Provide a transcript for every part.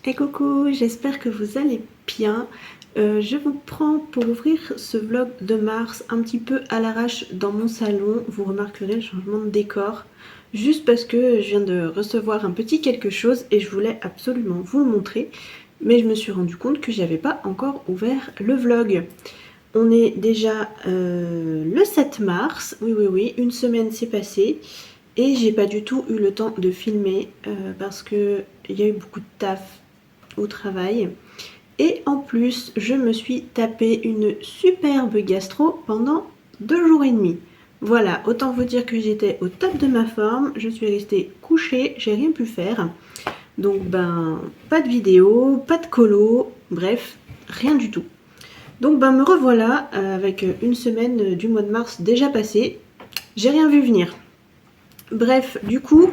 Et coucou, j'espère que vous allez bien. Je vous prends pour ouvrir ce vlog de mars un petit peu à l'arrache dans mon salon. Vous remarquerez le changement de décor. Juste parce que je viens de recevoir un petit quelque chose et je voulais absolument vous le montrer. Mais je me suis rendu compte que j'avais pas encore ouvert le vlog. On est déjà le 7 mars. Oui, une semaine s'est passée. Et j'ai pas du tout eu le temps de filmer parce qu'il y a eu beaucoup de taf au travail. Et en plus, je me suis tapé une superbe gastro pendant 2 jours et demi. Voilà, autant vous dire que j'étais au top de ma forme. Je suis restée couchée, j'ai rien pu faire. Donc pas de vidéo, pas de colo, bref, rien du tout. Donc me revoilà avec une semaine du mois de mars déjà passée. J'ai rien vu venir. Bref, du coup,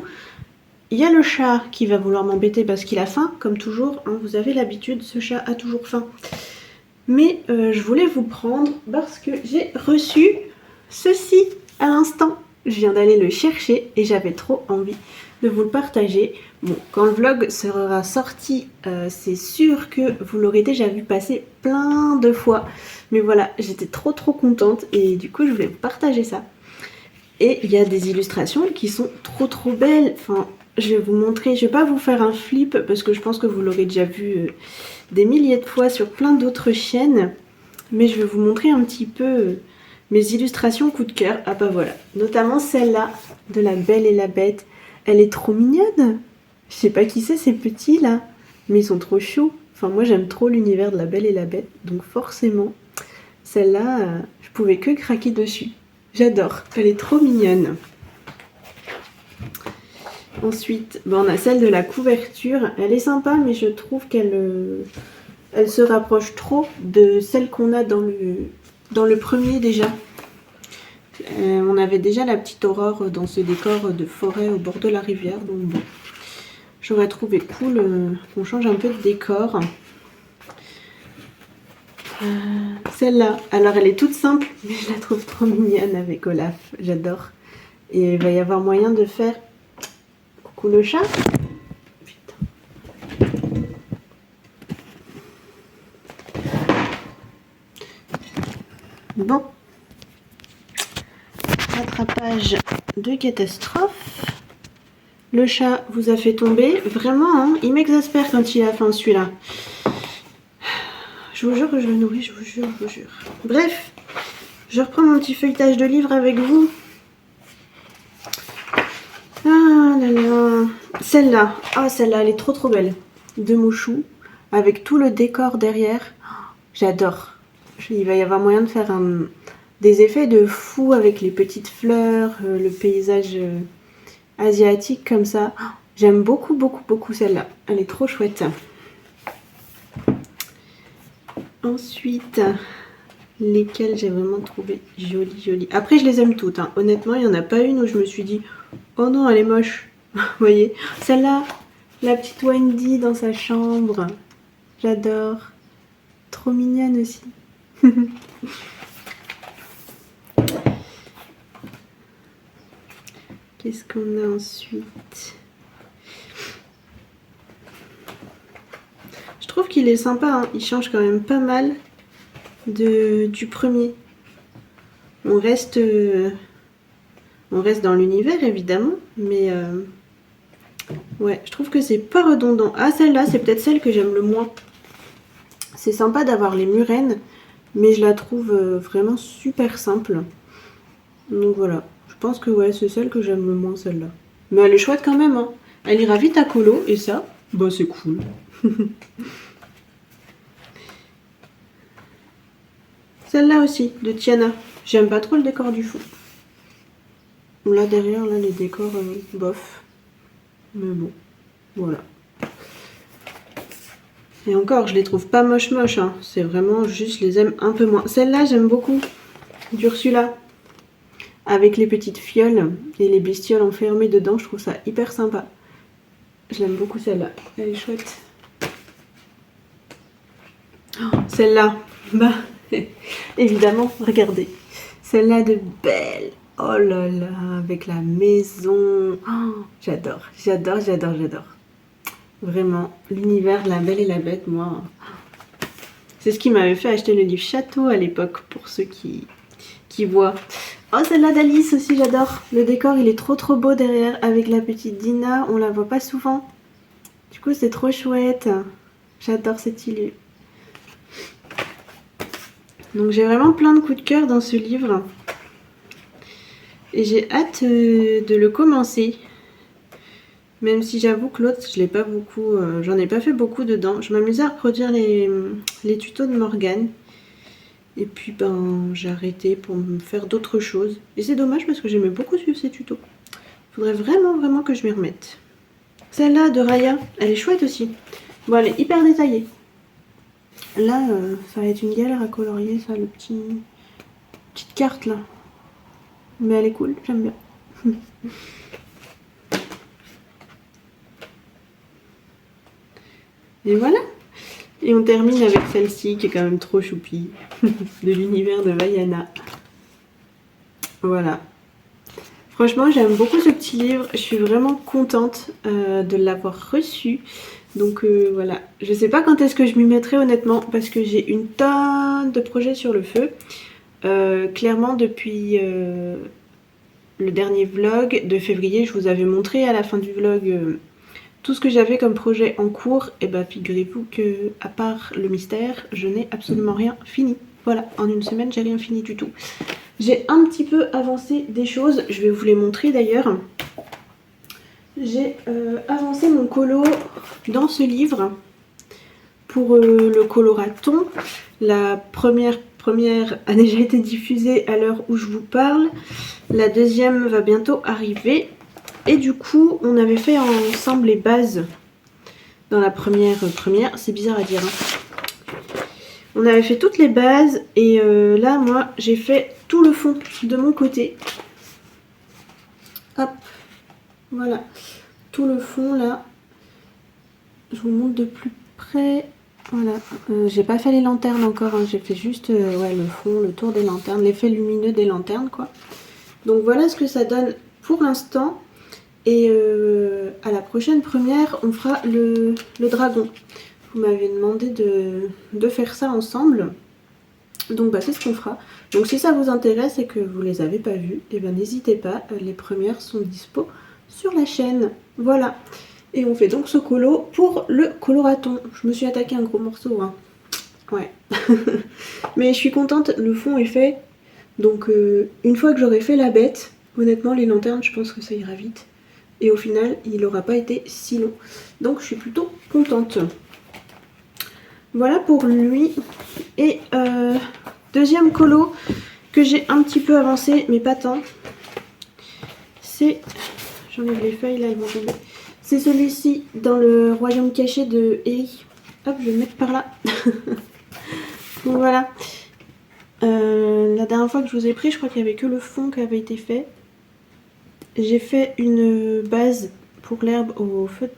il y a le chat qui va vouloir m'embêter parce qu'il a faim, comme toujours. Hein, vous avez l'habitude, ce chat a toujours faim. Mais je voulais vous prendre parce que j'ai reçu ceci à l'instant. Je viens d'aller le chercher et j'avais trop envie de vous le partager. Bon, quand le vlog sera sorti, c'est sûr que vous l'aurez déjà vu passer plein de fois. Mais voilà, j'étais trop contente et du coup je voulais vous partager ça. Et il y a des illustrations qui sont trop belles. Enfin, je vais vous montrer, je vais pas vous faire un flip parce que je pense que vous l'aurez déjà vu des milliers de fois sur plein d'autres chaînes. Mais je vais vous montrer un petit peu mes illustrations coup de cœur. Ah bah voilà, notamment celle-là de La Belle et la Bête. Elle est trop mignonne. Je sais pas qui c'est ces petits là, mais ils sont trop chauds. Enfin moi j'aime trop l'univers de La Belle et la Bête, donc forcément celle-là, je pouvais que craquer dessus. J'adore, elle est trop mignonne. Ensuite, on a celle de la couverture. Elle est sympa, mais je trouve qu'elle elle se rapproche trop de celle qu'on a dans le premier déjà. On avait déjà la petite Aurore dans ce décor de forêt au bord de la rivière. Donc bon, j'aurais trouvé cool qu'on change un peu de décor. Celle-là, alors elle est toute simple, mais je la trouve trop mignonne avec Olaf. J'adore. Et il va y avoir moyen de faire... Coucou le chat. Bon. Rattrapage de catastrophe. Le chat vous a fait tomber. Vraiment, hein, il m'exaspère quand il a faim celui-là. Je vous jure que je le nourris, je vous jure. Bref, je reprends mon petit feuilletage de livre avec vous. Ah là là. Celle-là, celle-là, elle est trop belle. De Mouchou, avec tout le décor derrière. J'adore. Il va y avoir moyen de faire des effets de fou avec les petites fleurs, le paysage asiatique comme ça. J'aime beaucoup celle-là. Elle est trop chouette. Ensuite, lesquelles j'ai vraiment trouvé jolies. Après, je les aime toutes. Hein. Honnêtement, il n'y en a pas une où je me suis dit « Oh non, elle est moche ». Vous voyez, celle-là, la petite Wendy dans sa chambre. J'adore. Trop mignonne aussi. Qu'est-ce qu'on a ensuite? Je trouve qu'il est sympa, hein. Il change quand même pas mal du premier. On reste dans l'univers évidemment, mais ouais, je trouve que c'est pas redondant. Ah, celle-là, c'est peut-être celle que j'aime le moins. C'est sympa d'avoir les murènes, mais je la trouve vraiment super simple. Donc voilà, je pense que ouais, c'est celle que j'aime le moins, celle-là. Mais elle est chouette quand même, hein. Elle ira vite à colo, et ça, bah c'est cool. Celle-là aussi, de Tiana. J'aime pas trop le décor du fond. Là derrière, là les décors, bof. Mais bon, voilà. Et encore, je les trouve pas moches, hein. C'est vraiment juste, je les aime un peu moins. Celle-là, j'aime beaucoup. d'Ursula. Avec les petites fioles et les bestioles enfermées dedans, je trouve ça hyper sympa. Je l'aime beaucoup celle-là. Elle est chouette. Oh, celle-là, bah, évidemment, regardez. Celle-là de Belle. Oh là là, avec la maison. Oh, j'adore. Vraiment, l'univers de La Belle et la Bête, moi, c'est ce qui m'avait fait acheter le livre Château à l'époque, pour ceux qui voient. Oh, celle-là d'Alice aussi, j'adore. Le décor, il est trop beau derrière, avec la petite Dina, on la voit pas souvent. Du coup, c'est trop chouette. J'adore cette île. Donc j'ai vraiment plein de coups de cœur dans ce livre. Et j'ai hâte de le commencer. Même si j'avoue que l'autre, je l'ai pas beaucoup, j'en ai pas fait beaucoup dedans. Je m'amusais à reproduire les tutos de Morgane. Et puis ben j'ai arrêté pour me faire d'autres choses. Et c'est dommage parce que j'aimais beaucoup suivre ces tutos. Faudrait vraiment que je m'y remette. Celle-là de Raya, elle est chouette aussi. Bon, elle est hyper détaillée. Là, ça va être une galère à colorier ça, le petite carte là. Mais elle est cool, j'aime bien. Et voilà. Et on termine avec celle-ci qui est quand même trop choupie. De l'univers de Vaiana. Voilà. Franchement, j'aime beaucoup ce petit livre. Je suis vraiment contente de l'avoir reçu. Donc voilà. Je sais pas quand est-ce que je m'y mettrai honnêtement. Parce que j'ai une tonne de projets sur le feu. Clairement, depuis le dernier vlog de février, je vous avais montré à la fin du vlog... tout ce que j'avais comme projet en cours, et bah figurez-vous que, à part le mystère, je n'ai absolument rien fini. Voilà, en une semaine, j'ai rien fini du tout. J'ai un petit peu avancé des choses, je vais vous les montrer d'ailleurs. J'ai avancé mon colo dans ce livre pour le coloraton. La première a déjà été diffusée à l'heure où je vous parle. La deuxième va bientôt arriver. Et du coup, on avait fait ensemble les bases dans la première. C'est bizarre à dire. Hein. On avait fait toutes les bases et là, moi, j'ai fait tout le fond de mon côté. Hop, voilà. Tout le fond, là. Je vous montre de plus près. Voilà. J'ai pas fait les lanternes encore. Hein. J'ai fait juste ouais, le fond, le tour des lanternes, l'effet lumineux des lanternes, quoi. Donc voilà ce que ça donne pour l'instant. Et à la prochaine première, on fera le dragon. Vous m'avez demandé de faire ça ensemble. Donc bah, c'est ce qu'on fera. Donc si ça vous intéresse et que vous les avez pas vues, et ben n'hésitez pas, les premières sont dispo sur la chaîne. Voilà. Et on fait donc ce colo pour le coloraton. Je me suis attaqué un gros morceau. Hein. Ouais. Mais je suis contente, le fond est fait. Donc une fois que j'aurai fait la bête, honnêtement les lanternes, je pense que ça ira vite. Et au final, il n'aura pas été si long. Donc je suis plutôt contente. Voilà pour lui. Et deuxième colo que j'ai un petit peu avancé, mais pas tant. C'est... J'enlève les feuilles, là, elles vont tomber. C'est celui-ci, dans le royaume caché de Eri. Hop, je vais le mettre par là. Donc voilà. La dernière fois que je vous ai pris, je crois qu'il n'y avait que le fond qui avait été fait. J'ai fait une base pour l'herbe au feutre,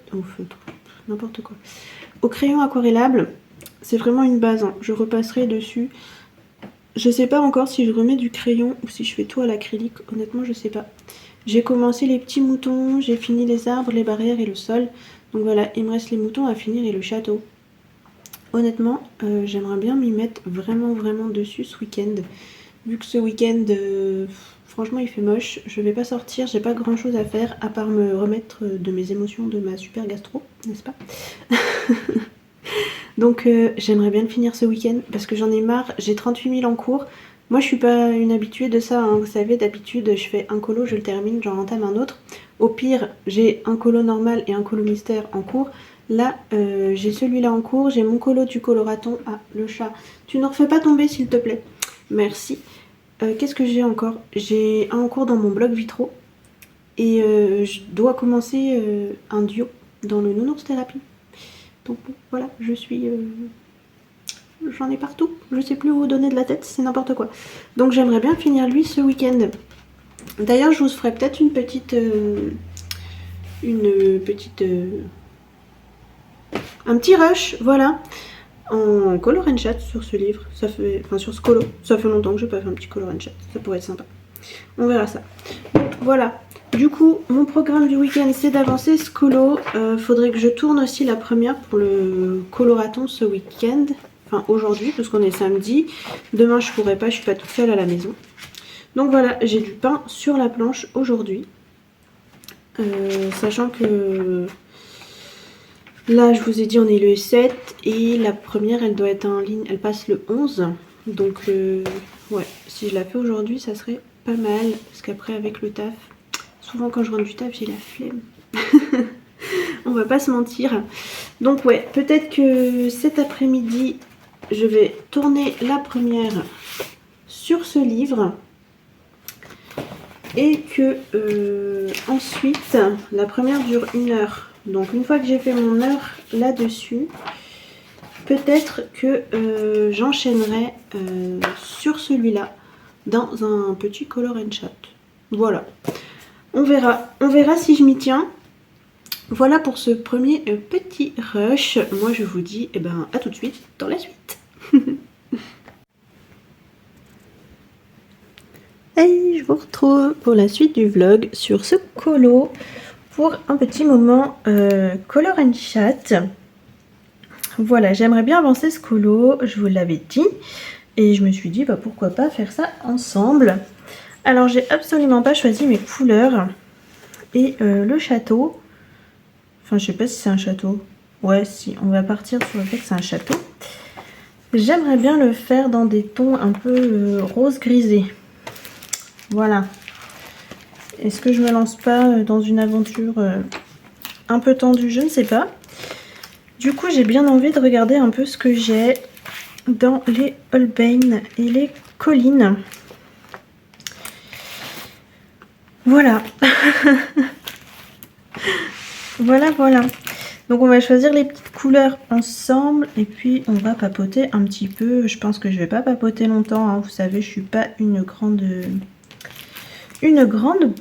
n'importe quoi. Au crayon aquarellable. C'est vraiment une base, hein. Je repasserai dessus. Je sais pas encore si je remets du crayon ou si je fais tout à l'acrylique. Honnêtement, je sais pas. J'ai commencé les petits moutons, j'ai fini les arbres, les barrières et le sol. Donc voilà, il me reste les moutons à finir et le château. Honnêtement, j'aimerais bien m'y mettre vraiment dessus ce week-end. Vu que ce week-end, franchement il fait moche, je vais pas sortir, j'ai pas grand chose à faire à part me remettre de mes émotions de ma super gastro, n'est-ce pas? Donc j'aimerais bien le finir ce week-end parce que j'en ai marre, j'ai 38 000 en cours. Moi je suis pas une habituée de ça, hein. Vous savez, d'habitude je fais un colo, je le termine, j'en entame un autre. Au pire, j'ai un colo normal et un colo mystère en cours. Là, j'ai celui-là en cours, j'ai mon colo du coloraton. Ah, le chat, tu ne refais pas tomber s'il te plaît. Merci. Qu'est-ce que j'ai encore? J'ai un en cours dans mon bloc vitro. Et je dois commencer un duo dans le nounours thérapie. Donc voilà, je suis... j'en ai partout. Je sais plus où donner de la tête, c'est n'importe quoi. Donc j'aimerais bien finir lui ce week-end. D'ailleurs, je vous ferai peut-être une petite... un petit rush, voilà. En color and chat sur ce livre. Ça fait... Enfin, sur ce colo. Ça fait longtemps que j'ai pas fait un petit color and chat. Ça pourrait être sympa. On verra ça. Donc, voilà. Du coup, mon programme du week-end, c'est d'avancer ce colo. Faudrait que je tourne aussi la première pour le coloraton ce week-end. Enfin, aujourd'hui, parce qu'on est samedi. Demain, je pourrais pas, je suis pas toute seule à la maison. Donc voilà, j'ai du pain sur la planche aujourd'hui. Sachant que là, je vous ai dit, on est le 7 et la première, elle doit être en ligne, elle passe le 11. Donc, ouais, si je la fais aujourd'hui, ça serait pas mal. Parce qu'après, avec le taf, souvent quand je rentre du taf, j'ai la flemme. On va pas se mentir. Donc, ouais, peut-être que cet après-midi, je vais tourner la première sur ce livre. Et que ensuite, la première dure 1 heure. Donc une fois que j'ai fait mon heure là-dessus, peut-être que j'enchaînerai sur celui-là dans un petit color and chat. Voilà. On verra si je m'y tiens. Voilà pour ce premier petit rush. Moi je vous dis à tout de suite dans la suite. Et je vous retrouve pour la suite du vlog sur ce colo pour un petit moment color and chat. Voilà, j'aimerais bien avancer ce colo, je vous l'avais dit, et je me suis dit pourquoi pas faire ça ensemble. Alors j'ai absolument pas choisi mes couleurs et le château, enfin je sais pas si c'est un château, ouais si, on va partir sur le fait que c'est un château. J'aimerais bien le faire dans des tons un peu rose grisé. Voilà. Est-ce que je me lance pas dans une aventure un peu tendue? Je ne sais pas. Du coup, j'ai bien envie de regarder un peu ce que j'ai dans les Holbein et les collines. Voilà. Voilà. Donc on va choisir les petites couleurs ensemble et puis on va papoter un petit peu. Je pense que je vais pas papoter longtemps, hein. Vous savez, je suis pas une grande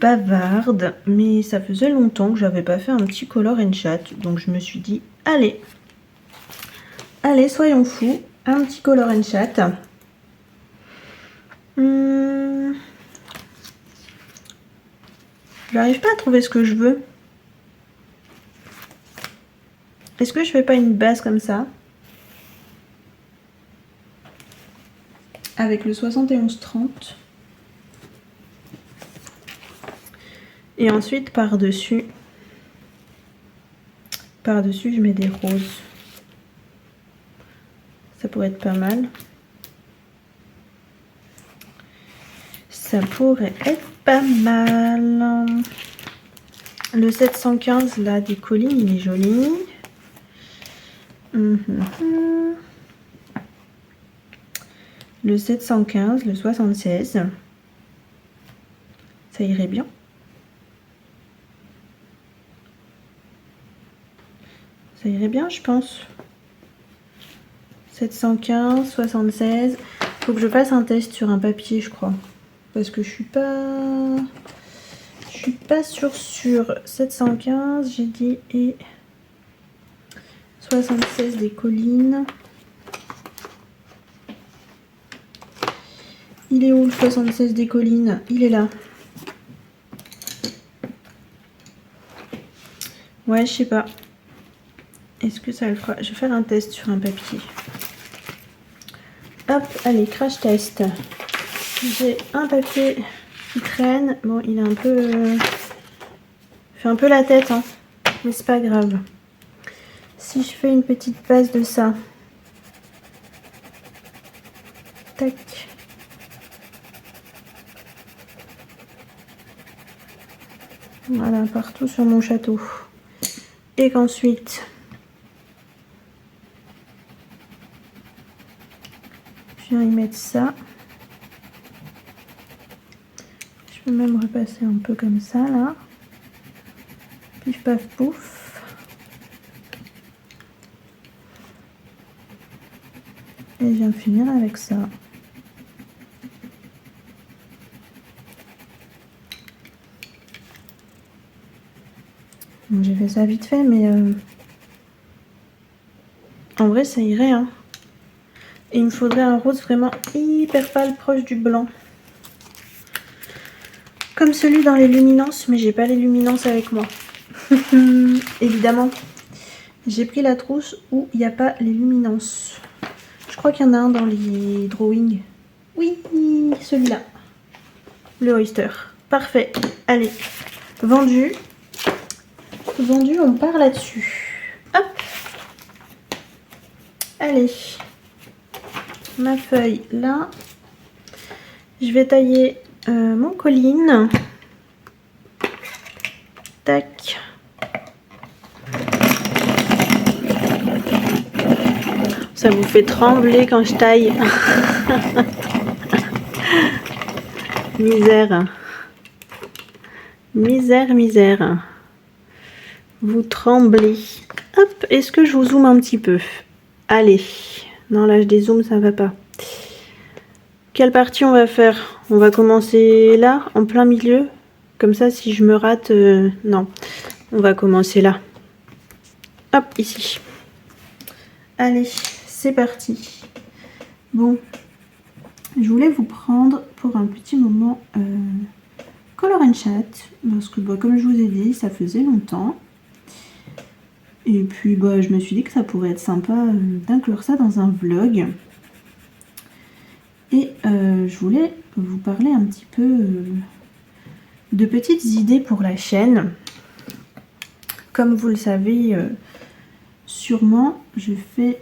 bavarde, mais ça faisait longtemps que j'avais pas fait un petit color and chat, donc je me suis dit allez soyons fous, un petit color and chat. J'arrive pas à trouver ce que je veux. Est-ce que je fais pas une base comme ça avec le 71-30 et ensuite par-dessus je mets des roses. Ça pourrait être pas mal. Ça pourrait être pas mal. Le 715 là des collines, il est joli. Le 715, le 76. Ça irait bien. Ça irait bien, je pense. 715, 76. Faut que je fasse un test sur un papier, je crois. Parce que je suis pas sûre. 715, j'ai dit, et 76 des collines. Il est où le 76 des collines? Il est là. Ouais, je sais pas. Est-ce que ça le fera? Je vais faire un test sur un papier. Hop, allez, crash test. J'ai un papier qui traîne. Bon, il est un peu... fait un peu la tête, hein. Mais c'est pas grave. Si je fais une petite base de ça. Tac. Voilà, partout sur mon château. Et qu'ensuite... je viens y mettre ça. Je vais même repasser un peu comme ça, là. Pif, paf, pouf. Et je viens finir avec ça. Bon, j'ai fait ça vite fait, mais en vrai, ça irait, hein. Et il me faudrait un rose vraiment hyper pâle, proche du blanc. comme celui dans les luminances, mais j'ai pas les luminances avec moi. Évidemment. J'ai pris la trousse où il n'y a pas les luminances. Je crois qu'il y en a un dans les drawings. Oui, celui-là. Le oyster. Parfait. Allez, vendu. Vendu, on part là-dessus. Hop. Allez. Ma feuille là. Je vais tailler mon colline. Tac. Ça vous fait trembler quand je taille. Misère. Misère, misère. Vous tremblez. Hop, est-ce que je vous zoome un petit peu? Allez. Non, là, je dézoome, ça va pas. Quelle partie on va faire? On va commencer là, en plein milieu. Comme ça, si je me rate... non, on va commencer là. Hop, ici. Allez, c'est parti. Bon, je voulais vous prendre pour un petit moment color and chat. Parce que, bah, comme je vous ai dit, ça faisait longtemps. Et puis, bah, je me suis dit que ça pourrait être sympa d'inclure ça dans un vlog. Et je voulais vous parler un petit peu de petites idées pour la chaîne. Comme vous le savez sûrement, je fais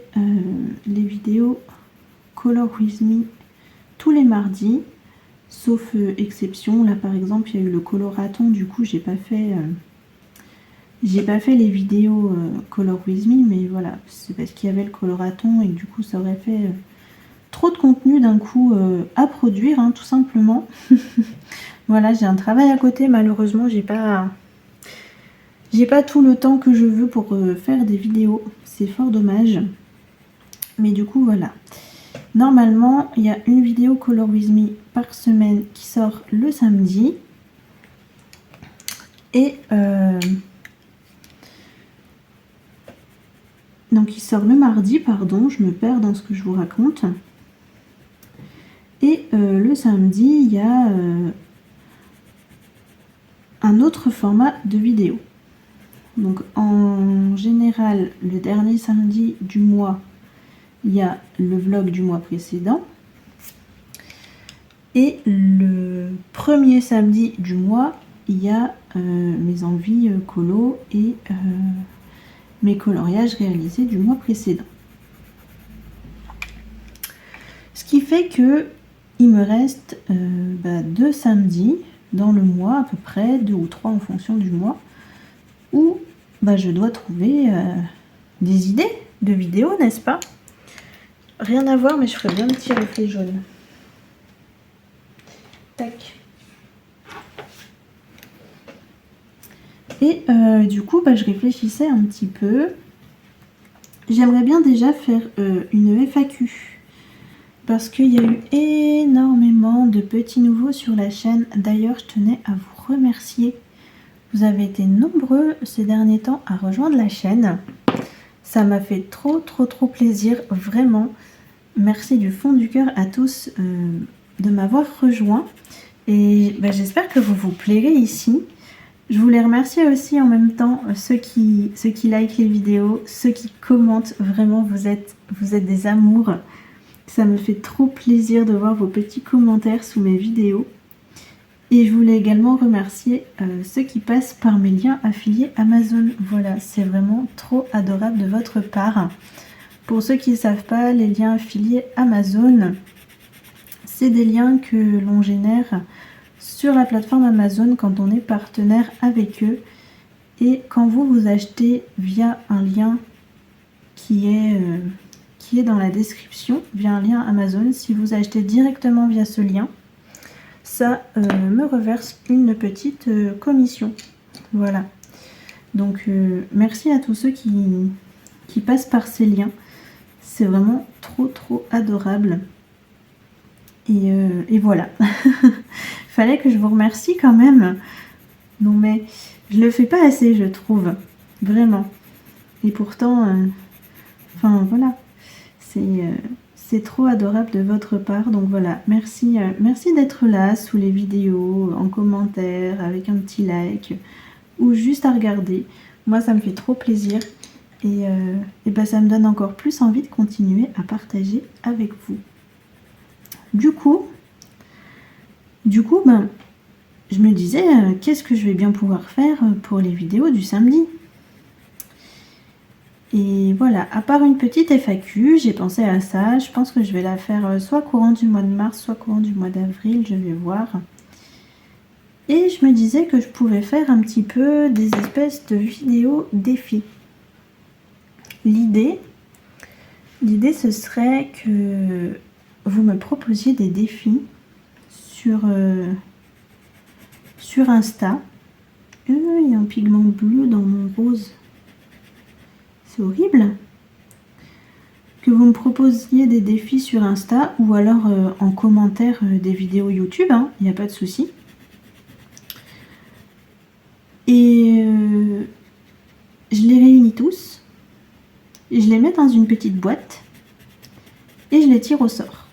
les vidéos Color With Me tous les mardis. Sauf exception, là par exemple il y a eu le coloraton, du coup j'ai pas fait les vidéos Color With Me, mais voilà, c'est parce qu'il y avait le coloraton et que du coup ça aurait fait trop de contenu d'un coup à produire, hein, tout simplement. Voilà, j'ai un travail à côté, malheureusement j'ai pas tout le temps que je veux pour faire des vidéos, c'est fort dommage. Mais du coup voilà. Normalement, il y a une vidéo Color With Me par semaine qui sort le samedi. Et donc il sort le mardi, pardon, je me perds dans ce que je vous raconte. Et le samedi, il y a un autre format de vidéo. Donc en général, le dernier samedi du mois, il y a le vlog du mois précédent. Et le premier samedi du mois, il y a mes envies colo et mes coloriages réalisés du mois précédent. Ce qui fait que il me reste 2 samedis dans le mois à peu près, 2 ou 3 en fonction du mois, où je dois trouver des idées de vidéos, n'est-ce pas? Rien à voir, mais je ferais bien un petit reflet jaune. Tac. Et du coup, je réfléchissais un petit peu. J'aimerais bien déjà faire une FAQ. Parce qu'il y a eu énormément de petits nouveaux sur la chaîne. D'ailleurs, je tenais à vous remercier. Vous avez été nombreux ces derniers temps à rejoindre la chaîne. Ça m'a fait trop plaisir, vraiment. Merci du fond du cœur à tous de m'avoir rejoint. Et j'espère que vous vous plairez ici. Je voulais remercier aussi en même temps ceux qui likent les vidéos, ceux qui commentent. Vraiment, vous êtes des amours. Ça me fait trop plaisir de voir vos petits commentaires sous mes vidéos. Et je voulais également remercier ceux qui passent par mes liens affiliés Amazon. Voilà, c'est vraiment trop adorable de votre part. Pour ceux qui ne savent pas, les liens affiliés Amazon, c'est des liens que l'on génère sur la plateforme Amazon quand on est partenaire avec eux. Et quand vous achetez via un lien qui est dans la description, via un lien Amazon, si vous achetez directement via ce lien, ça me reverse une petite commission. Voilà. Donc merci à tous ceux qui passent par ces liens. C'est vraiment trop adorable. Et voilà. Fallait que je vous remercie quand même. Non mais je le fais pas assez, je trouve. Vraiment. Et pourtant, enfin voilà. C'est C'est trop adorable de votre part. Donc voilà, merci, merci d'être là sous les vidéos, en commentaire, avec un petit like ou juste à regarder. Moi, ça me fait trop plaisir et ben, ça me donne encore plus envie de continuer à partager avec vous. Du coup, ben, je me disais, qu'est-ce que je vais bien pouvoir faire pour les vidéos du samedi? Et voilà, à part une petite FAQ, j'ai pensé à ça. Je pense que je vais la faire soit courant du mois de mars, soit courant du mois d'avril, je vais voir. Et je me disais que je pouvais faire un petit peu des espèces de vidéos défis. L'idée, ce serait que vous me proposiez des défis sur Insta. Il y a un pigment bleu dans mon rose. C'est horrible. Que vous me proposiez des défis sur Insta ou alors en commentaire des vidéos YouTube, hein, il n'y a pas de souci. Et je les réunis tous, je les mets dans une petite boîte et je les tire au sort.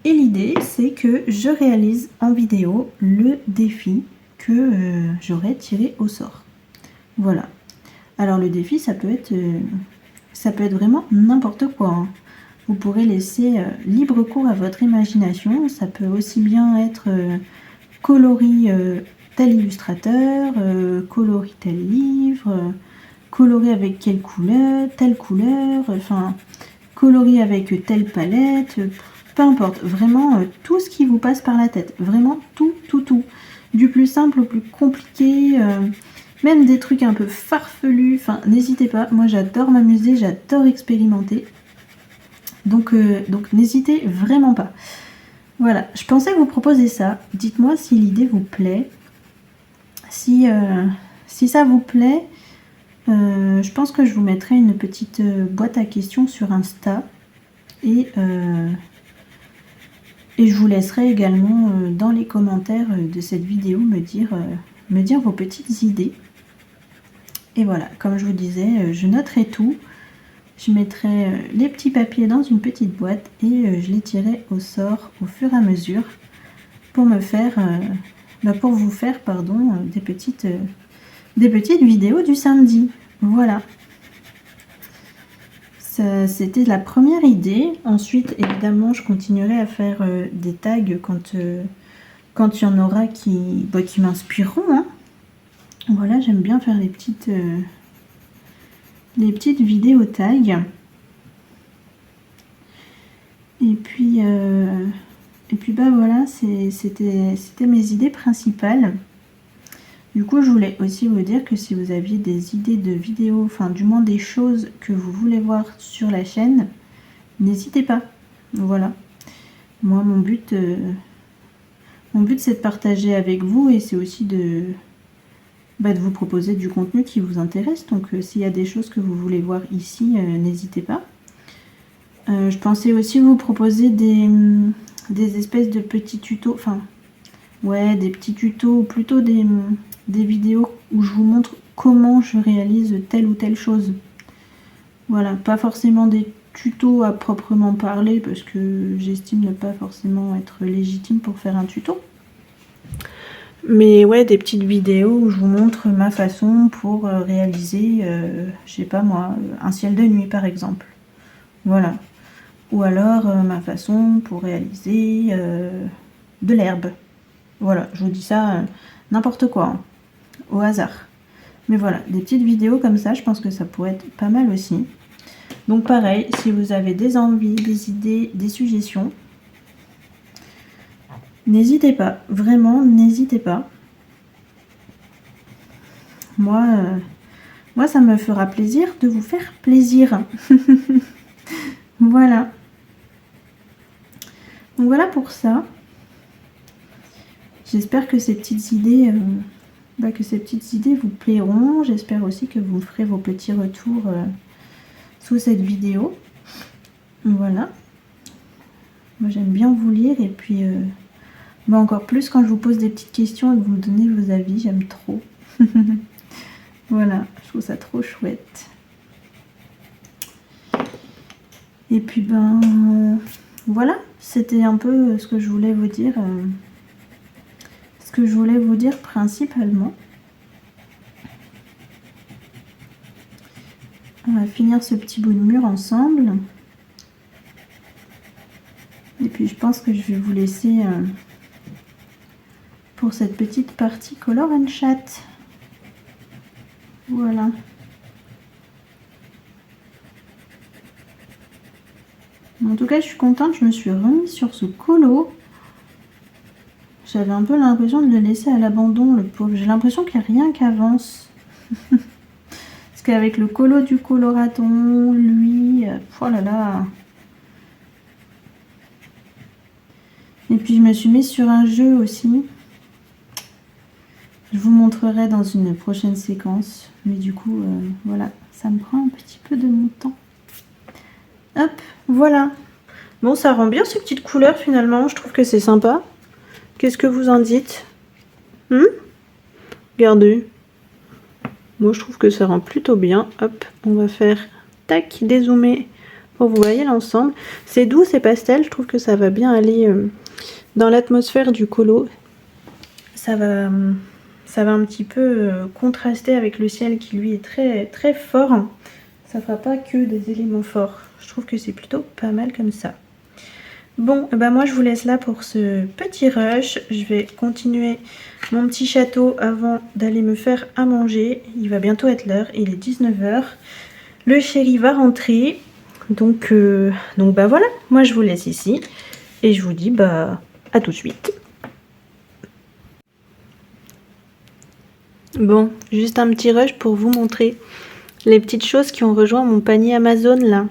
Et l'idée, c'est que je réalise en vidéo le défi que j'aurais tiré au sort. Voilà. Alors le défi, ça peut être vraiment n'importe quoi, hein. Vous pourrez laisser libre cours à votre imagination. Ça peut aussi bien être coloris tel illustrateur, coloris tel livre, coloris avec telle couleur, enfin coloris avec telle palette, peu importe, vraiment tout ce qui vous passe par la tête, vraiment tout, du plus simple au plus compliqué, même des trucs un peu farfelus, enfin n'hésitez pas, moi j'adore m'amuser, j'adore expérimenter, donc n'hésitez vraiment pas. Voilà, je pensais vous proposer ça, dites-moi si l'idée vous plaît, si ça vous plaît, je pense que je vous mettrai une petite boîte à questions sur Insta, et je vous laisserai également dans les commentaires de cette vidéo me dire vos petites idées. Et voilà, comme je vous disais, je noterai tout. Je mettrai les petits papiers dans une petite boîte et je les tirerai au sort au fur et à mesure pour me faire, pour vous faire, pardon, des petites vidéos du samedi. Voilà. C'était la première idée. Ensuite, évidemment, je continuerai à faire des tags quand il y en aura qui m'inspireront, hein. Voilà, j'aime bien faire les petites vidéos tags. Et puis bah voilà, c'était mes idées principales. Du coup, je voulais aussi vous dire que si vous aviez des idées de vidéos, enfin du moins des choses que vous voulez voir sur la chaîne, n'hésitez pas. Voilà. Moi, mon but c'est de partager avec vous et c'est aussi de vous proposer du contenu qui vous intéresse. Donc, s'il y a des choses que vous voulez voir ici, n'hésitez pas. Je pensais aussi vous proposer des espèces de petits tutos, enfin, ouais, des petits tutos, ou plutôt des vidéos où je vous montre comment je réalise telle ou telle chose. Voilà, pas forcément des tutos à proprement parler parce que j'estime ne pas forcément être légitime pour faire un tuto. Mais ouais, des petites vidéos où je vous montre ma façon pour réaliser, je sais pas moi, un ciel de nuit par exemple. Voilà. Ou alors ma façon pour réaliser de l'herbe. Voilà, je vous dis ça n'importe quoi, hein, au hasard. Mais voilà, des petites vidéos comme ça, je pense que ça pourrait être pas mal aussi. Donc pareil, si vous avez des envies, des idées, des suggestions, n'hésitez pas, vraiment n'hésitez pas. Moi, ça me fera plaisir de vous faire plaisir. Voilà. Donc voilà pour ça. J'espère que ces petites idées vous plairont. J'espère aussi que vous me ferez vos petits retours sous cette vidéo. Voilà. Moi j'aime bien vous lire et puis encore plus quand je vous pose des petites questions et que vous me donnez vos avis, j'aime trop. Voilà, je trouve ça trop chouette. Et puis voilà, c'était un peu ce que je voulais vous dire. Ce que je voulais vous dire principalement. On va finir ce petit bout de mur ensemble. Et puis je pense que je vais vous laisser pour cette petite partie color and chat. Voilà. En tout cas, je suis contente, je me suis remise sur ce colo. J'avais un peu l'impression de le laisser à l'abandon, le pauvre. J'ai l'impression qu'il n'y a rien qui avance. Parce qu'avec le colo du coloraton, lui, oh là là. Et puis je me suis mise sur un jeu aussi. Je vous montrerai dans une prochaine séquence. Mais du coup, voilà, ça me prend un petit peu de mon temps. Hop, voilà. Bon, ça rend bien ces petites couleurs finalement. Je trouve que c'est sympa. Qu'est-ce que vous en dites? Regardez. Moi, je trouve que ça rend plutôt bien. Hop, on va faire tac, dézoomer pour vous voyez l'ensemble. C'est doux, c'est pastel. Je trouve que ça va bien aller dans l'atmosphère du colo. Ça va un petit peu contraster avec le ciel qui lui est très, très fort. Ça fera pas que des éléments forts. Je trouve que c'est plutôt pas mal comme ça. Bon, moi je vous laisse là pour ce petit rush. Je vais continuer mon petit château avant d'aller me faire à manger. Il va bientôt être l'heure, il est 19 h. Le chéri va rentrer. Donc voilà, moi je vous laisse ici. Et je vous dis à tout de suite. Bon, juste un petit rush pour vous montrer les petites choses qui ont rejoint mon panier Amazon là.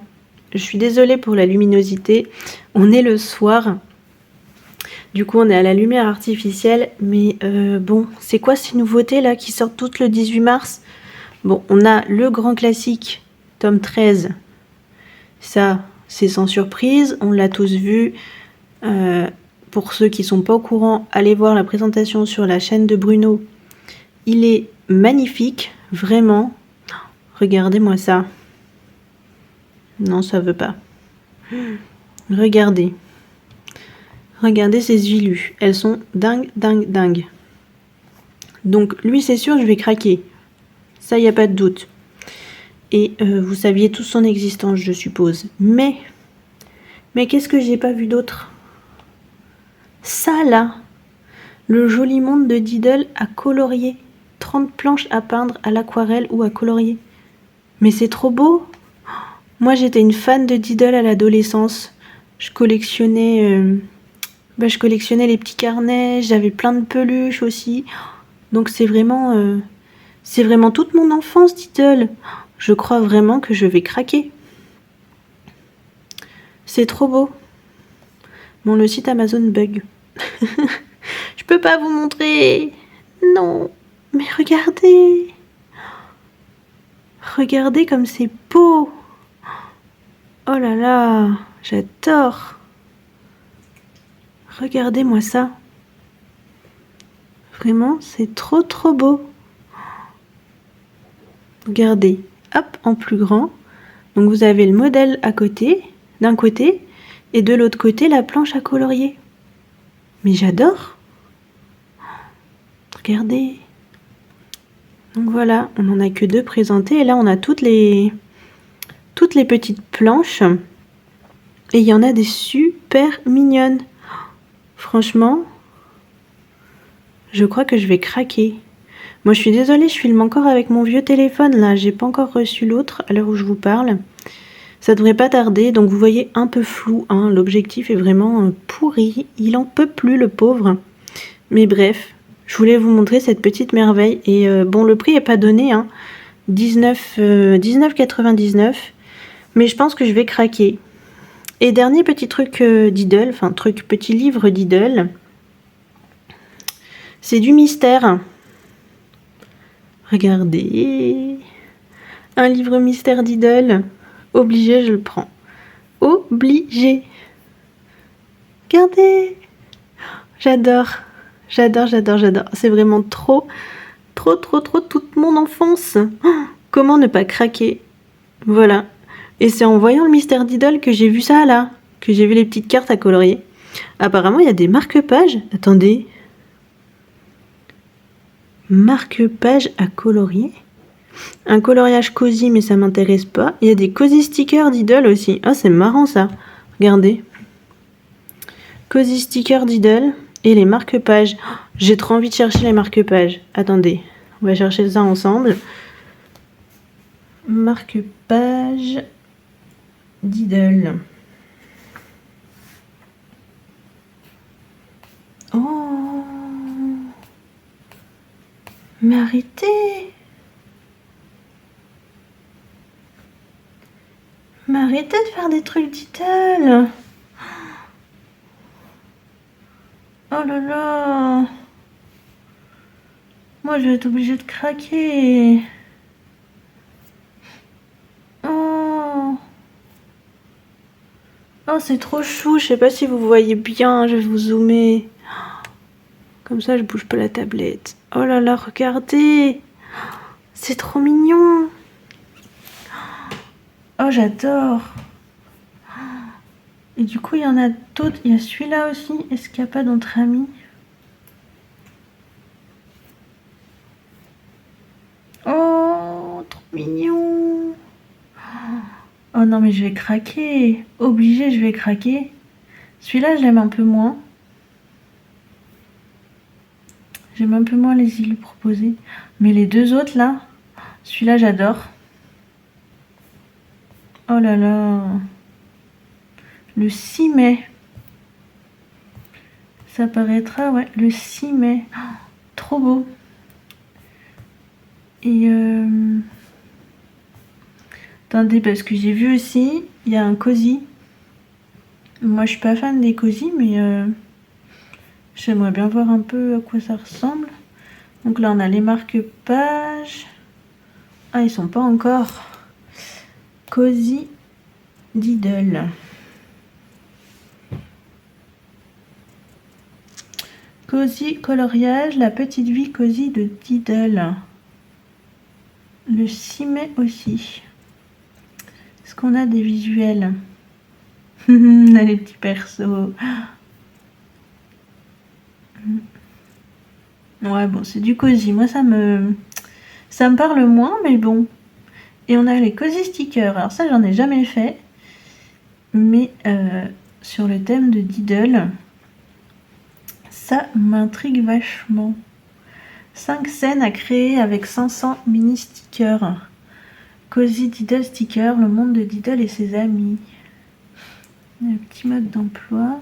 Je suis désolée pour la luminosité. On est le soir. Du coup, on est à la lumière artificielle. Mais bon, c'est quoi ces nouveautés là qui sortent toutes le 18 mars? Bon, on a le grand classique, tome 13. Ça, c'est sans surprise. On l'a tous vu. Pour ceux qui sont pas au courant, allez voir la présentation sur la chaîne de Bruno. Il est magnifique, vraiment. Regardez-moi ça. Non, ça veut pas. Regardez. Regardez ces huilus. Elles sont dingues, dingues, dingues. Donc, lui, c'est sûr, je vais craquer. Ça, il n'y a pas de doute. Et vous saviez toute son existence, je suppose. Mais qu'est-ce que j'ai pas vu d'autre? Ça, là. Le joli monde de Diddle à colorier. 30 planches à peindre à l'aquarelle ou à colorier. Mais c'est trop beau! Moi, j'étais une fan de Diddle à l'adolescence. Je collectionnais les petits carnets, j'avais plein de peluches aussi. Donc c'est vraiment toute mon enfance, Diddle. Je crois vraiment que je vais craquer. C'est trop beau. Bon, le site Amazon bug. Je peux pas vous montrer. Non, mais regardez. Regardez comme c'est beau. Oh là là, j'adore. Regardez-moi ça. Vraiment, c'est trop trop beau. Regardez, hop, en plus grand. Donc vous avez le modèle à côté, d'un côté, et de l'autre côté, la planche à colorier. Mais j'adore. Regardez. Donc voilà, on n'en a que 2 présentées. Et là, on a toutes les petites planches. Et il y en a des super mignonnes. Franchement, je crois que je vais craquer. Moi, je suis désolée, je filme encore avec mon vieux téléphone, là. J'ai pas encore reçu l'autre à l'heure où je vous parle. Ça devrait pas tarder, donc vous voyez un peu flou, hein. L'objectif est vraiment pourri. Il en peut plus, le pauvre. Mais bref, je voulais vous montrer cette petite merveille. Et bon, le prix est pas donné, hein. 19,99. Mais je pense que je vais craquer. Et dernier petit truc Diddle, enfin petit livre Diddle. C'est du mystère. Regardez. Un livre mystère Diddle. Obligé, je le prends. Obligé. Regardez. J'adore. J'adore, j'adore, j'adore. C'est vraiment trop toute mon enfance. Oh, comment ne pas craquer? Voilà. Et c'est en voyant le mystère d'idole que j'ai vu ça là, que j'ai vu les petites cartes à colorier. Apparemment, il y a des marque-pages. Attendez. Marque-pages à colorier. Un coloriage cosy, mais ça m'intéresse pas. Il y a des cosy stickers d'idole aussi. Ah, c'est marrant ça. Regardez. Cosy stickers d'idole et les marque-pages. Oh, j'ai trop envie de chercher les marque-pages. Attendez, on va chercher ça ensemble. Marque-pages d'idole. Oh, mais arrêtez! Mais arrêtez de faire des trucs d'idole! Oh là là! Moi, je vais être obligée de craquer. Oh! Oh, c'est trop chou. Je sais pas si vous voyez bien. Je vais vous zoomer. Comme ça, je bouge pas la tablette. Oh là là, regardez! C'est trop mignon! Oh, j'adore! Et du coup, il y en a d'autres. Il y a celui-là aussi. Est-ce qu'il n'y a pas d'autres amis? Oh, trop mignon! Oh non, mais je vais craquer. Obligé, je vais craquer. Celui-là, je l'aime un peu moins. J'aime un peu moins les îles proposées. Mais les deux autres, là, celui-là, j'adore. Oh là là. Le 6 mai. Ça paraîtra, ouais, le 6 mai. Oh, trop beau. Et attendez, parce que j'ai vu aussi, il y a un cosy. Moi, je suis pas fan des cosy, mais j'aimerais bien voir un peu à quoi ça ressemble. Donc là, on a les marque-pages. Ah, ils sont pas encore. Cosy d'idole. Cosy coloriage, la petite vie cosy de Diddle. Le 6 mai aussi. Est-ce qu'on a des visuels? On a les petits persos. Ouais, bon, c'est du cosy. Moi, ça me parle moins, mais bon. Et on a les cosy stickers. Alors ça, j'en ai jamais fait. Mais sur le thème de Diddle, ça m'intrigue vachement. 5 scènes à créer avec 500 mini stickers. Cosy Diddle sticker, le monde de Diddle et ses amis. Le petit mode d'emploi.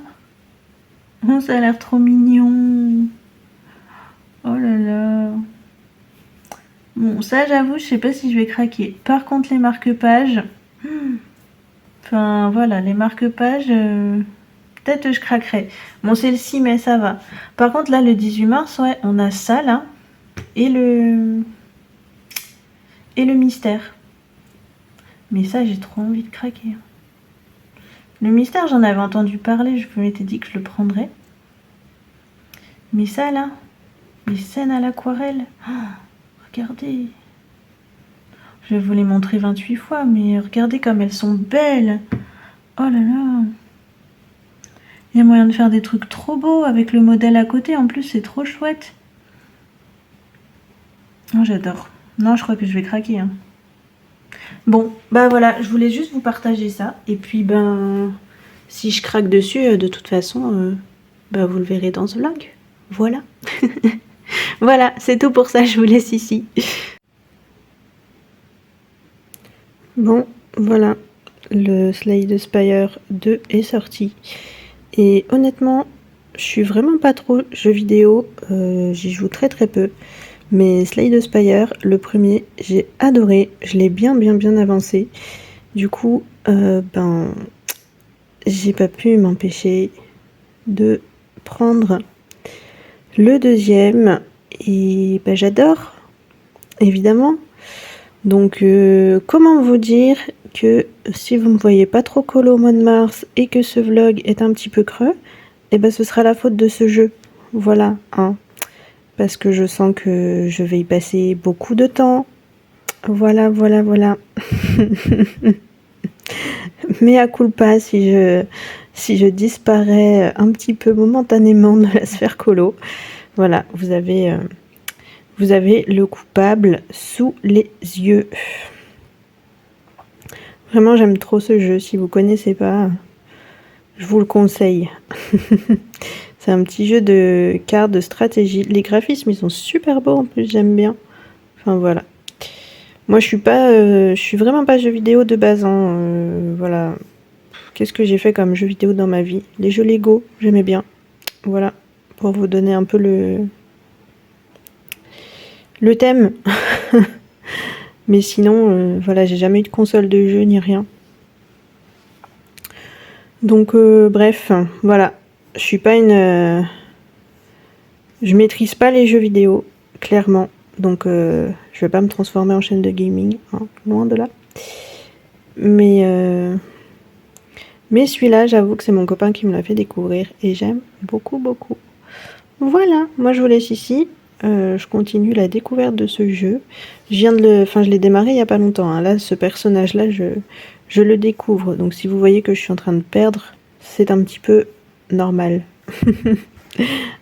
Oh, ça a l'air trop mignon. Oh là là. Bon, ça, j'avoue, je sais pas si je vais craquer. Par contre, les marque-pages... Enfin, voilà, les marque-pages... Peut-être je craquerai. Bon, c'est le 6 mai, ça va. Par contre, là, le 18 mars, ouais, on a ça, là. Et le mystère. Mais ça, j'ai trop envie de craquer. Le mystère, j'en avais entendu parler. Je m'étais dit que je le prendrais. Mais ça, là... Les scènes à l'aquarelle. Oh, regardez. Je vais vous les montrer 28 fois, mais regardez comme elles sont belles. Oh là là. Il y a moyen de faire des trucs trop beaux avec le modèle à côté. En plus, c'est trop chouette. Oh, j'adore. Non, je crois que je vais craquer. Hein. Bon, bah voilà, je voulais juste vous partager ça. Et puis, ben, si je craque dessus, de toute façon, bah, vous le verrez dans ce vlog. Voilà. Voilà, c'est tout pour ça, je vous laisse ici. Bon, voilà, le Slay the Spire 2 est sorti. Et honnêtement, je suis vraiment pas trop jeux vidéo, j'y joue très peu. Mais Slay the Spire, le premier, j'ai adoré, je l'ai bien avancé. Du coup, ben, j'ai pas pu m'empêcher de prendre le deuxième. Et ben, j'adore, évidemment. Donc, comment vous dire que si vous me voyez pas trop colo au mois de mars et que ce vlog est un petit peu creux, et ben ce sera la faute de ce jeu. Voilà, hein. Parce que je sens que je vais y passer beaucoup de temps. Voilà. Mea culpa si je disparais un petit peu momentanément de la sphère colo. Voilà, vous avez le coupable sous les yeux. Vraiment, j'aime trop ce jeu. Si vous connaissez pas, je vous le conseille. C'est un petit jeu de cartes de stratégie. Les graphismes, ils sont super beaux en plus, j'aime bien. Enfin voilà. Moi, je suis vraiment pas jeu vidéo de base. Hein. Voilà. Qu'est-ce que j'ai fait comme jeu vidéo dans ma vie? Les jeux Lego, j'aimais bien. Voilà, pour vous donner un peu le thème. Mais sinon, voilà, j'ai jamais eu de console de jeu ni rien. Donc, bref, voilà. Je suis pas une... je maîtrise pas les jeux vidéo, clairement. Donc, je vais pas me transformer en chaîne de gaming, hein, loin de là. Mais celui-là, j'avoue que c'est mon copain qui me l'a fait découvrir et j'aime beaucoup, beaucoup. Voilà, moi je vous laisse ici. Je continue la découverte de ce jeu. Je l'ai démarré il n'y a pas longtemps. Hein. Là, ce personnage-là, je le découvre. Donc si vous voyez que je suis en train de perdre, c'est un petit peu normal.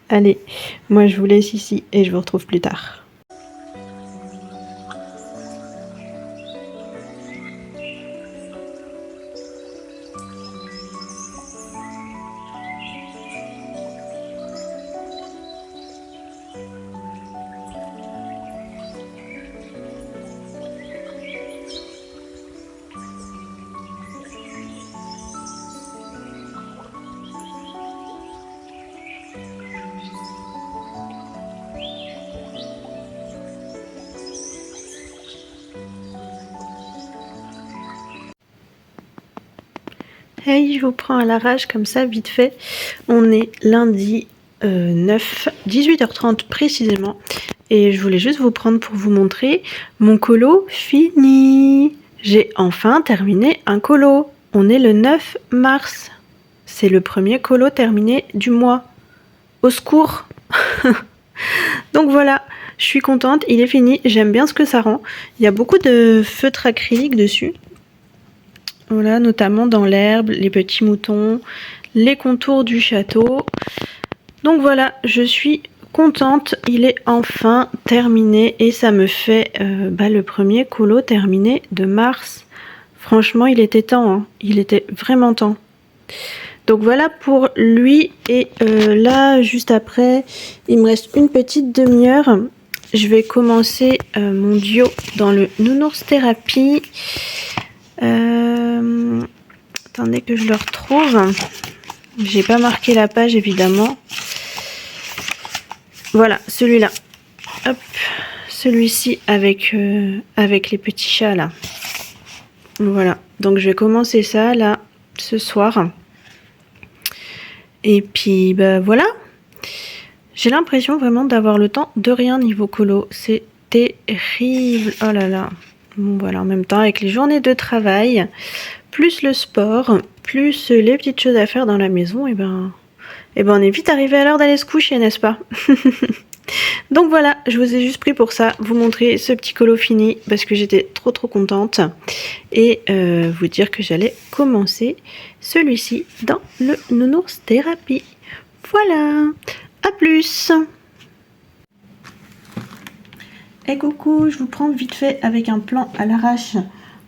Allez, moi je vous laisse ici et je vous retrouve plus tard. Hey, je vous prends à l'arrache comme ça, vite fait. On est lundi 9, 18h30 précisément. Et je voulais juste vous prendre pour vous montrer mon colo fini. J'ai enfin terminé un colo. On est le 9 mars. C'est le premier colo terminé du mois. Au secours. Donc voilà, je suis contente, il est fini. J'aime bien ce que ça rend. Il y a beaucoup de feutre acrylique dessus. Voilà, notamment dans l'herbe, les petits moutons, les contours du château. Donc voilà, je suis contente, il est enfin terminé et ça me fait le premier colo terminé de mars. Franchement, il était temps, hein. Il était vraiment temps. Donc voilà pour lui et là, juste après, il me reste une petite demi-heure. Je vais commencer mon duo dans le nounours thérapie. Attendez que je le retrouve. J'ai pas marqué la page évidemment. Voilà, celui-là. Hop, celui-ci avec les petits chats là. Voilà, donc je vais commencer ça là ce soir. Et puis bah voilà. J'ai l'impression vraiment d'avoir le temps de rien niveau colo. C'est terrible. Oh là là. Bon voilà, en même temps avec les journées de travail, plus le sport, plus les petites choses à faire dans la maison, et ben on est vite arrivé à l'heure d'aller se coucher, n'est-ce pas? Donc voilà, je vous ai juste pris pour ça, vous montrer ce petit colo fini parce que j'étais trop contente et vous dire que j'allais commencer celui-ci dans le nounours thérapie. Voilà, à plus. Et coucou, je vous prends vite fait avec un plan à l'arrache.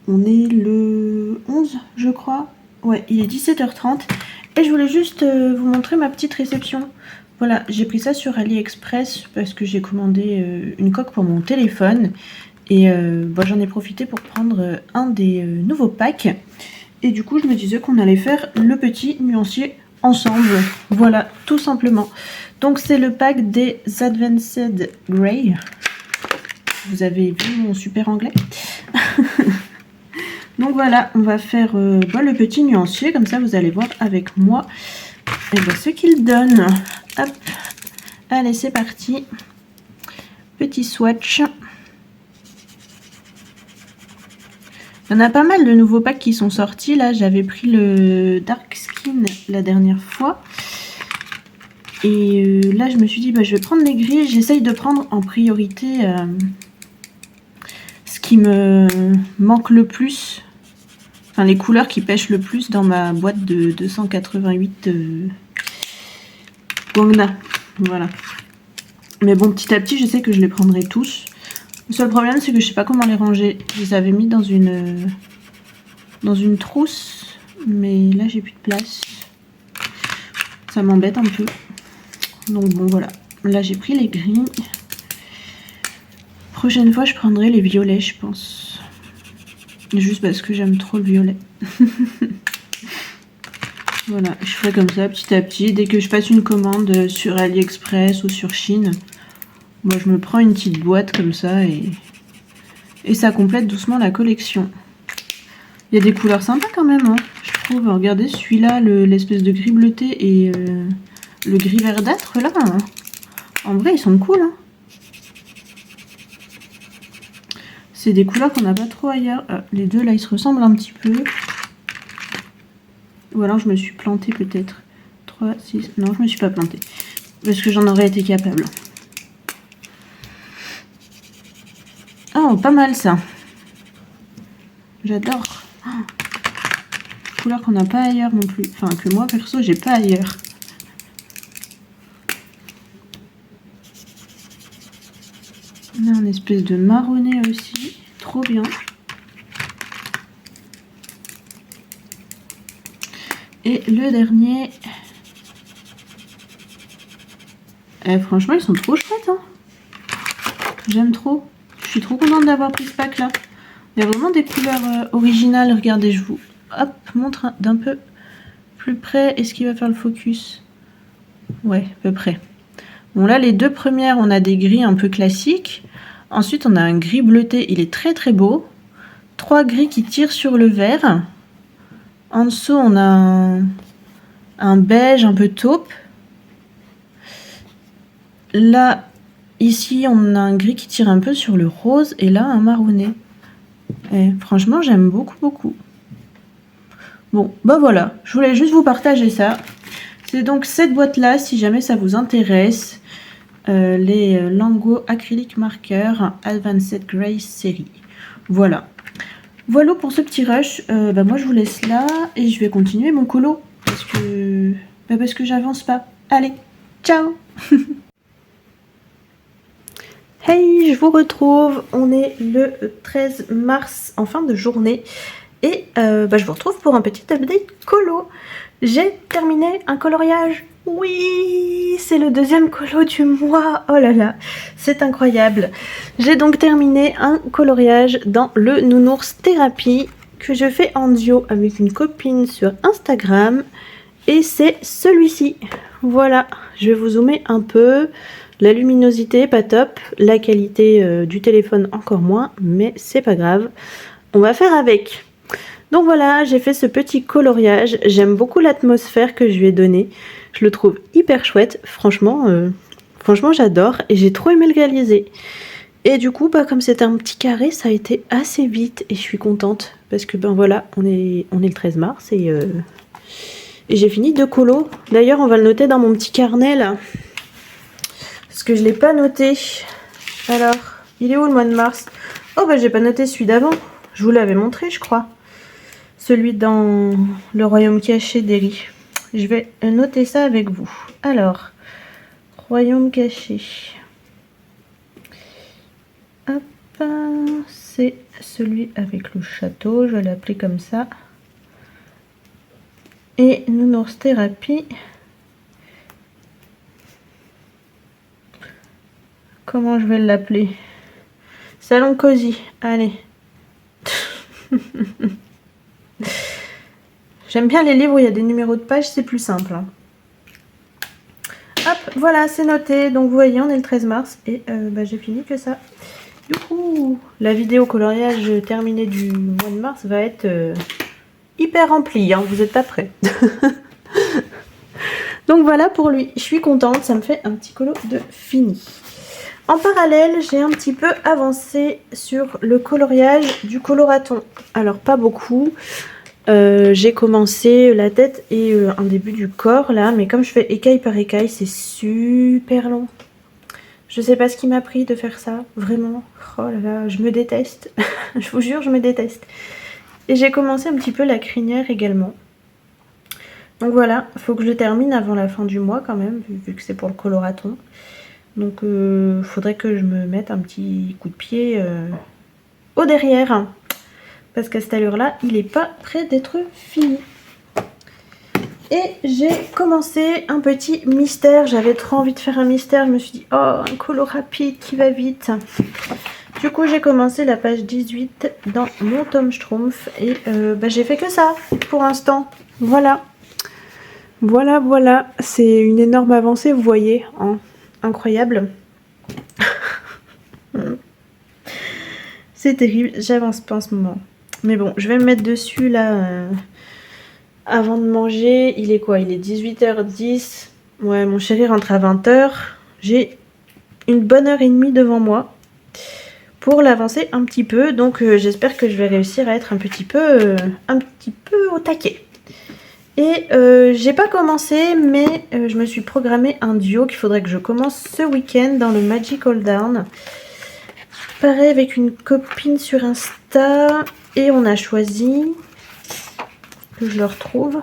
On est le 11, je crois. Ouais, il est 17h30. Et je voulais juste vous montrer ma petite réception. Voilà, j'ai pris ça sur AliExpress parce que j'ai commandé une coque pour mon téléphone. Et j'en ai profité pour prendre un des nouveaux packs. Et du coup, je me disais qu'on allait faire le petit nuancier ensemble. Voilà, tout simplement. Donc, c'est le pack des Advanced Grey. Vous avez vu mon super anglais. Donc voilà, on va faire le petit nuancier. Comme ça, vous allez voir avec moi ce qu'il donne. Hop. Allez, c'est parti. Petit swatch. Il y en a pas mal de nouveaux packs qui sont sortis. Là, j'avais pris le Dark Skin la dernière fois. Et là, je me suis dit, je vais prendre les gris. J'essaye de prendre en priorité ce qui me manque le plus. Enfin, les couleurs qui pêchent le plus dans ma boîte de 288 Guangna. Voilà. Mais bon, petit à petit, je sais que je les prendrai tous. Le seul problème, c'est que je sais pas comment les ranger. Je les avais mis dans une trousse, mais là, j'ai plus de place. Ça m'embête un peu. Donc bon, voilà. Là, j'ai pris les gris. Prochaine fois, je prendrai les violets, je pense. Juste parce que j'aime trop le violet. Voilà, je ferai comme ça, petit à petit. Dès que je passe une commande sur AliExpress ou sur Chine, moi, je me prends une petite boîte comme ça et ça complète doucement la collection. Il y a des couleurs sympas quand même, hein, je trouve. Regardez, celui-là, l'espèce de gris bleuté et le gris verdâtre, là. Hein. En vrai, ils sont cool, hein. C'est des couleurs qu'on n'a pas trop ailleurs. Les deux là, ils se ressemblent un petit peu. Ou alors je me suis plantée peut-être. 3, 6. Non, je me suis pas plantée. Parce que j'en aurais été capable. Oh, pas mal ça. J'adore. Oh. Couleur qu'on n'a pas ailleurs non plus. Enfin, que moi perso, j'ai pas ailleurs. On a une espèce de marronné aussi. Trop bien. Et le dernier. Franchement, ils sont trop chouettes. Hein. J'aime trop. Je suis trop contente d'avoir pris ce pack là. Il y a vraiment des couleurs originales. Regardez, je vous montre d'un peu plus près. Est-ce qu'il va faire le focus? Ouais, à peu près. Bon, là, les deux premières, on a des gris un peu classiques. Ensuite, on a un gris bleuté. Il est très très beau. 3 gris qui tirent sur le vert. En dessous, on a un beige un peu taupe. Là, ici, on a un gris qui tire un peu sur le rose. Et là, un marronné. Et franchement, j'aime beaucoup, beaucoup. Bon, bah voilà. Je voulais juste vous partager ça. C'est donc cette boîte-là, si jamais ça vous intéresse. Les Lango Acrylic Marker Advanced Grace série. Voilà. Voilà pour ce petit rush. Moi, je vous laisse là et je vais continuer mon colo. Parce que j'avance pas. Allez, ciao. Hey, je vous retrouve. On est le 13 mars en fin de journée. Et je vous retrouve pour un petit update colo. J'ai terminé un coloriage. Oui, c'est le deuxième colo du mois. Oh là là, c'est incroyable. J'ai donc terminé un coloriage dans le Nounours Thérapie que je fais en duo avec une copine sur Instagram. Et c'est celui-ci. Voilà, je vais vous zoomer un peu. La luminosité, pas top. La qualité du téléphone, encore moins. Mais c'est pas grave. On va faire avec. Donc voilà, j'ai fait ce petit coloriage. J'aime beaucoup l'atmosphère que je lui ai donnée. Je le trouve hyper chouette. Franchement, j'adore. Et j'ai trop aimé le réaliser. Et du coup, comme c'était un petit carré, ça a été assez vite. Et je suis contente. Parce que voilà, on est le 13 mars. Et j'ai fini 2 colos. D'ailleurs, on va le noter dans mon petit carnet là. Parce que je ne l'ai pas noté. Alors, il est où le mois de mars? Oh j'ai pas noté celui d'avant. Je vous l'avais montré, je crois. Celui dans le royaume caché d'Eri. Je vais noter ça avec vous. Alors, royaume caché. Hop, c'est celui avec le château. Je vais l'appeler comme ça. Et Nounours Thérapie. Comment je vais l'appeler? Salon Cosy. Allez. J'aime bien les livres où il y a des numéros de page, c'est plus simple. Hein. Hop, voilà, c'est noté. Donc vous voyez, on est le 13 mars et j'ai fini que ça. Du coup, la vidéo coloriage terminée du mois de mars va être hyper remplie. Hein, vous n'êtes pas prêts. Donc voilà pour lui. Je suis contente, ça me fait un petit colo de fini. En parallèle, j'ai un petit peu avancé sur le coloriage du coloraton. Alors pas beaucoup. J'ai commencé la tête et un début du corps là, mais comme je fais écaille par écaille, c'est super long. Je sais pas ce qui m'a pris de faire ça, vraiment. Oh là là, je me déteste. Je vous jure, je me déteste. Et j'ai commencé un petit peu la crinière également. Donc voilà, il faut que je termine avant la fin du mois quand même, vu que c'est pour le coloraton. Donc faudrait que je me mette un petit coup de pied au derrière. Parce qu'à cette allure-là, il n'est pas prêt d'être fini. Et j'ai commencé un petit mystère. J'avais trop envie de faire un mystère. Je me suis dit, oh, un colo rapide qui va vite. Du coup, j'ai commencé la page 18 dans mon tome Schtroumpf. Et j'ai fait que ça pour l'instant. Voilà. Voilà, voilà. C'est une énorme avancée, vous voyez. Hein. Incroyable. C'est terrible. J'avance pas en ce moment. Mais bon, je vais me mettre dessus là... Avant de manger, il est quoi? Il est 18h10. Ouais, mon chéri rentre à 20h. J'ai une bonne heure et demie devant moi pour l'avancer un petit peu. Donc j'espère que je vais réussir à être un petit peu au taquet. Et j'ai pas commencé, mais je me suis programmé un duo qu'il faudrait que je commence ce week-end dans le Magical Down. Pareil avec une copine sur Insta. Et on a choisi... que je le retrouve.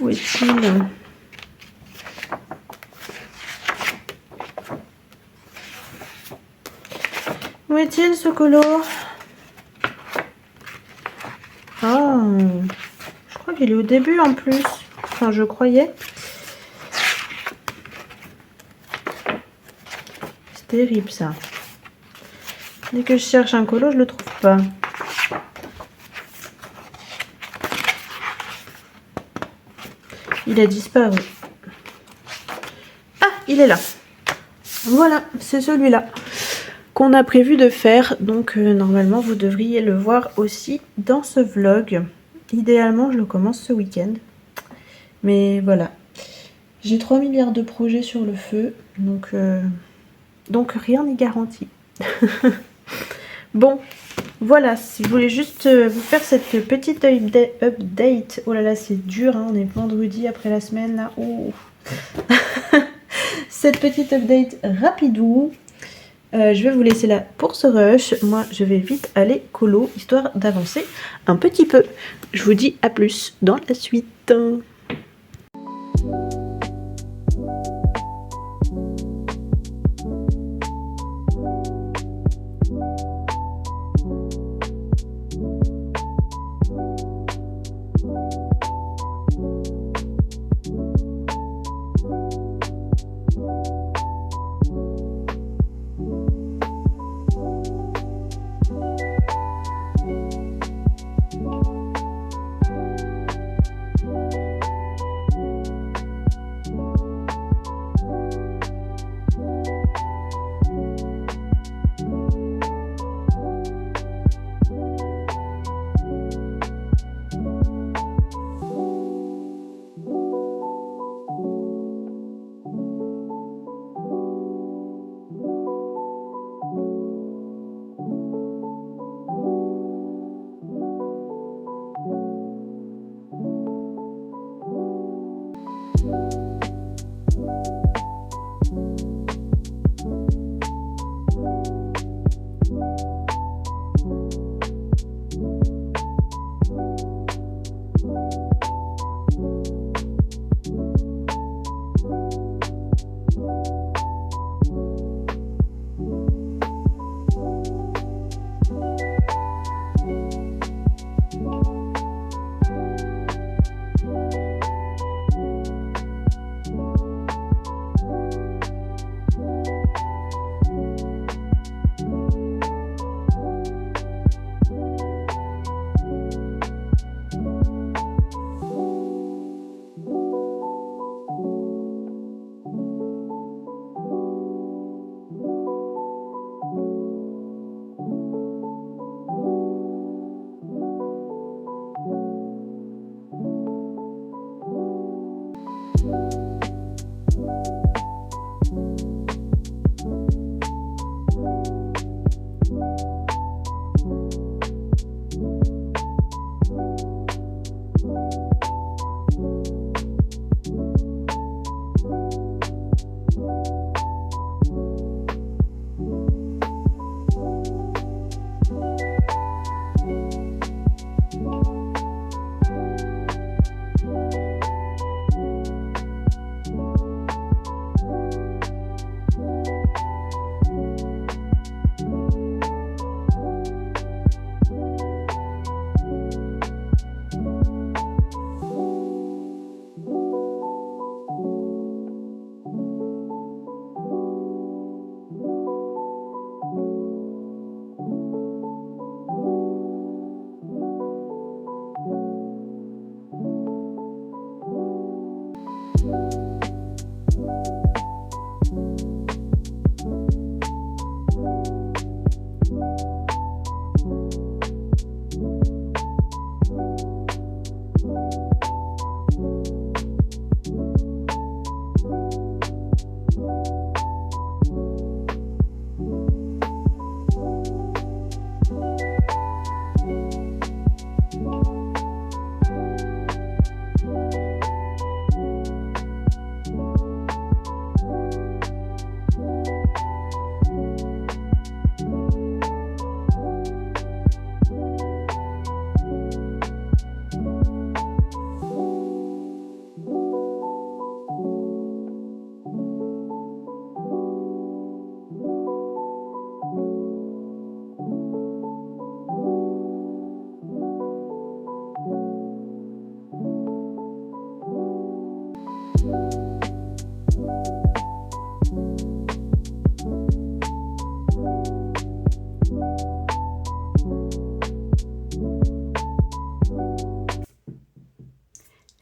Où est-il? Où est-il ce colo? Ah, je crois qu'il est au début en plus. Enfin, je croyais. C'est terrible ça. Dès que je cherche un colo, je le trouve pas. Il a disparu. Ah, il est là. Voilà, c'est celui-là qu'on a prévu de faire. Donc normalement, vous devriez le voir aussi dans ce vlog. Idéalement, je le commence ce week-end. Mais voilà. J'ai 3 milliards de projets sur le feu. Donc rien n'est garanti. Bon, voilà, si je voulais juste vous faire cette petite update. Oh là là, c'est dur, hein, on est vendredi après la semaine là. Oh. Cette petite update rapidou. Je vais vous laisser là pour ce rush. Moi, je vais vite aller colo, histoire d'avancer un petit peu. Je vous dis à plus dans la suite.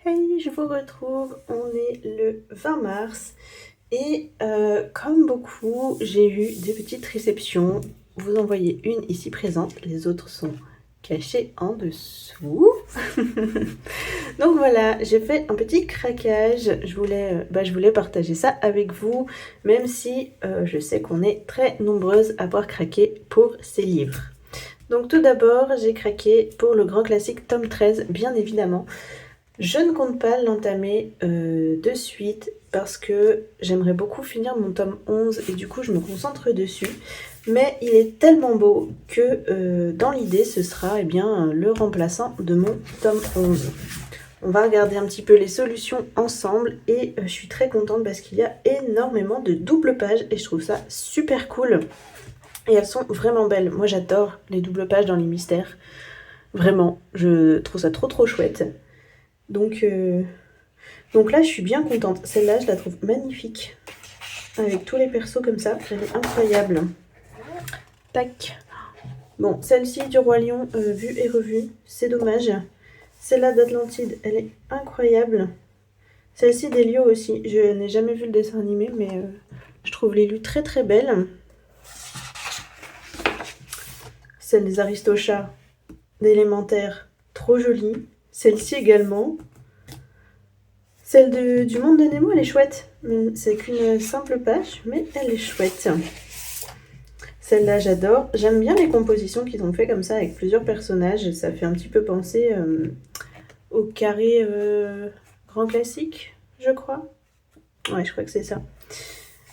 Hey, je vous retrouve, on est le 20 mars et comme beaucoup, j'ai eu des petites réceptions. Vous en voyez une ici présente, les autres sont cachées en dessous. Donc voilà, j'ai fait un petit craquage, je voulais partager ça avec vous, même si je sais qu'on est très nombreuses à avoir craqué pour ces livres. Donc tout d'abord, j'ai craqué pour le grand classique tome 13, bien évidemment. Je ne compte pas l'entamer de suite parce que j'aimerais beaucoup finir mon tome 11 et du coup je me concentre dessus. Mais il est tellement beau que dans l'idée ce sera le remplaçant de mon tome 11. On va regarder un petit peu les solutions ensemble et je suis très contente parce qu'il y a énormément de doubles pages et je trouve ça super cool. Et elles sont vraiment belles. Moi j'adore les doubles pages dans les mystères. Vraiment, je trouve ça trop chouette. Donc là, je suis bien contente. Celle-là, je la trouve magnifique. Avec tous les persos comme ça, elle est incroyable. Tac. Bon, celle-ci du Roi Lion, vue et revue, c'est dommage. Celle-là d'Atlantide, elle est incroyable. Celle-ci d'Elio aussi. Je n'ai jamais vu le dessin animé, mais je trouve l'élu très belle. Celle des Aristochats, d'élémentaire, trop jolie. Celle-ci également. Celle du monde de Nemo, elle est chouette. C'est qu'une simple page, mais elle est chouette. Celle-là, j'adore. J'aime bien les compositions qu'ils ont fait comme ça avec plusieurs personnages. Ça fait un petit peu penser au carré grand classique, je crois. Ouais, je crois que c'est ça.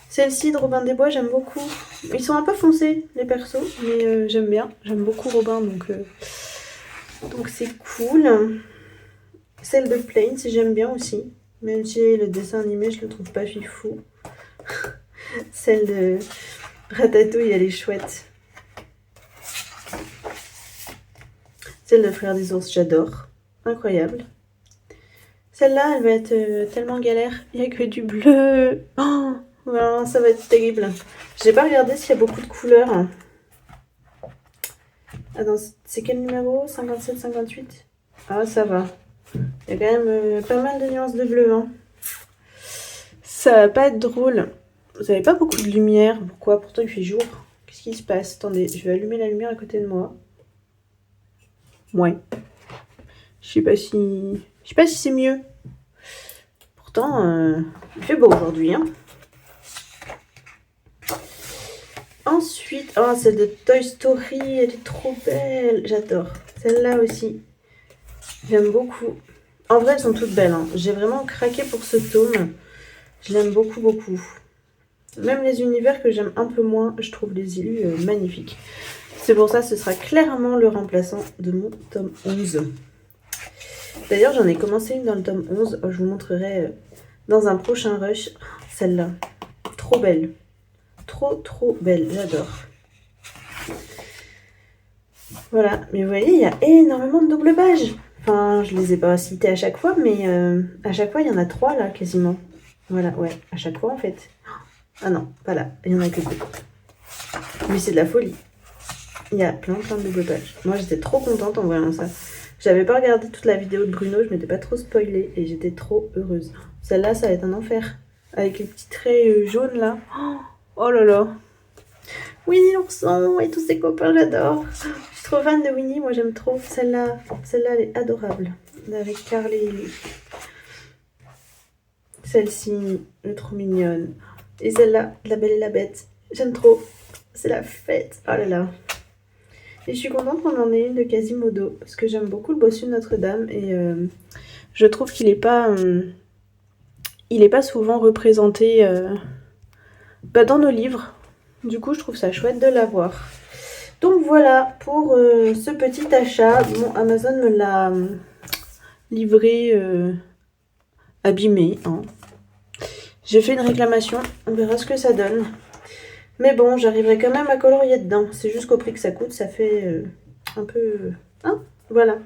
Celle-ci de Robin des Bois, j'aime beaucoup. Ils sont un peu foncés, les persos, mais j'aime bien. J'aime beaucoup Robin, donc c'est cool. Celle de Plains, j'aime bien aussi. Même si le dessin animé, je le trouve pas fifou. Celle de Ratatouille, elle est chouette. Celle de Frères des Ours, j'adore. Incroyable. Celle-là, elle va être tellement galère. Il n'y a que du bleu. Oh, voilà, ça va être terrible. J'ai pas regardé s'il y a beaucoup de couleurs. Attends, c'est quel numéro? 57, 58? Ah, ça va. Il y a quand même pas mal de nuances de bleu. Hein. Ça va pas être drôle. Vous avez pas beaucoup de lumière. Pourquoi? Pourtant il fait jour. Qu'est-ce qui se passe? Attendez, je vais allumer la lumière à côté de moi. Ouais. Je sais pas si c'est mieux. Pourtant, il fait beau aujourd'hui. Hein. Ensuite, oh, celle de Toy Story, elle est trop belle. J'adore. Celle-là aussi. J'aime beaucoup. En vrai, elles sont toutes belles. Hein. J'ai vraiment craqué pour ce tome. Je l'aime beaucoup. Même les univers que j'aime un peu moins, je trouve les élus magnifiques. C'est pour ça que ce sera clairement le remplaçant de mon tome 11. D'ailleurs, j'en ai commencé une dans le tome 11. Je vous montrerai dans un prochain rush. Celle-là, trop belle. Trop belle, j'adore. Voilà, mais vous voyez, il y a énormément de double pages. Enfin, je les ai pas citées à chaque fois, mais à chaque fois, il y en a 3 là, quasiment. Voilà, ouais, à chaque fois en fait. Ah non, pas là, il y en a que 2. Mais c'est de la folie. Il y a plein de double pages. Moi, j'étais trop contente en voyant ça. J'avais pas regardé toute la vidéo de Bruno, je m'étais pas trop spoilée et j'étais trop heureuse. Celle-là, ça va être un enfer. Avec les petits traits jaunes là. Oh là là. Winnie l'ourson et tous ses copains, j'adore. Je suis trop fan de Winnie, moi j'aime trop. Celle-là, elle est adorable. Avec Carl et Lily. Celle-ci, elle est trop mignonne. Et celle-là, La Belle et la Bête. J'aime trop. C'est la fête. Oh là là. Et je suis contente qu'on en ait une de Quasimodo. Parce que j'aime beaucoup le bossu de Notre-Dame. Et je trouve qu'il est pas souvent représenté dans nos livres. Du coup, je trouve ça chouette de l'avoir. Donc voilà pour ce petit achat. Bon, Amazon me l'a livré abîmé. Hein. J'ai fait une réclamation. On verra ce que ça donne. Mais bon, j'arriverai quand même à colorier dedans. C'est juste qu'au prix que ça coûte, ça fait un peu... Hein, voilà.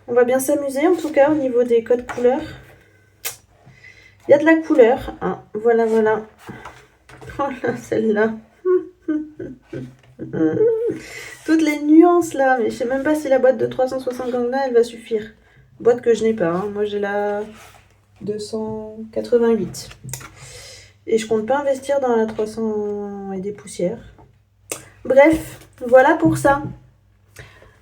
On va bien s'amuser en tout cas au niveau des codes couleurs. Il y a de la couleur. Hein. Voilà. Oh là, celle-là. Toutes les nuances là. Mais je sais même pas si la boîte de 360 grammes là, elle va suffire. Boîte que je n'ai pas, hein. Moi j'ai la 288. Et je compte pas investir dans la 300 et des poussières. Bref, voilà pour ça.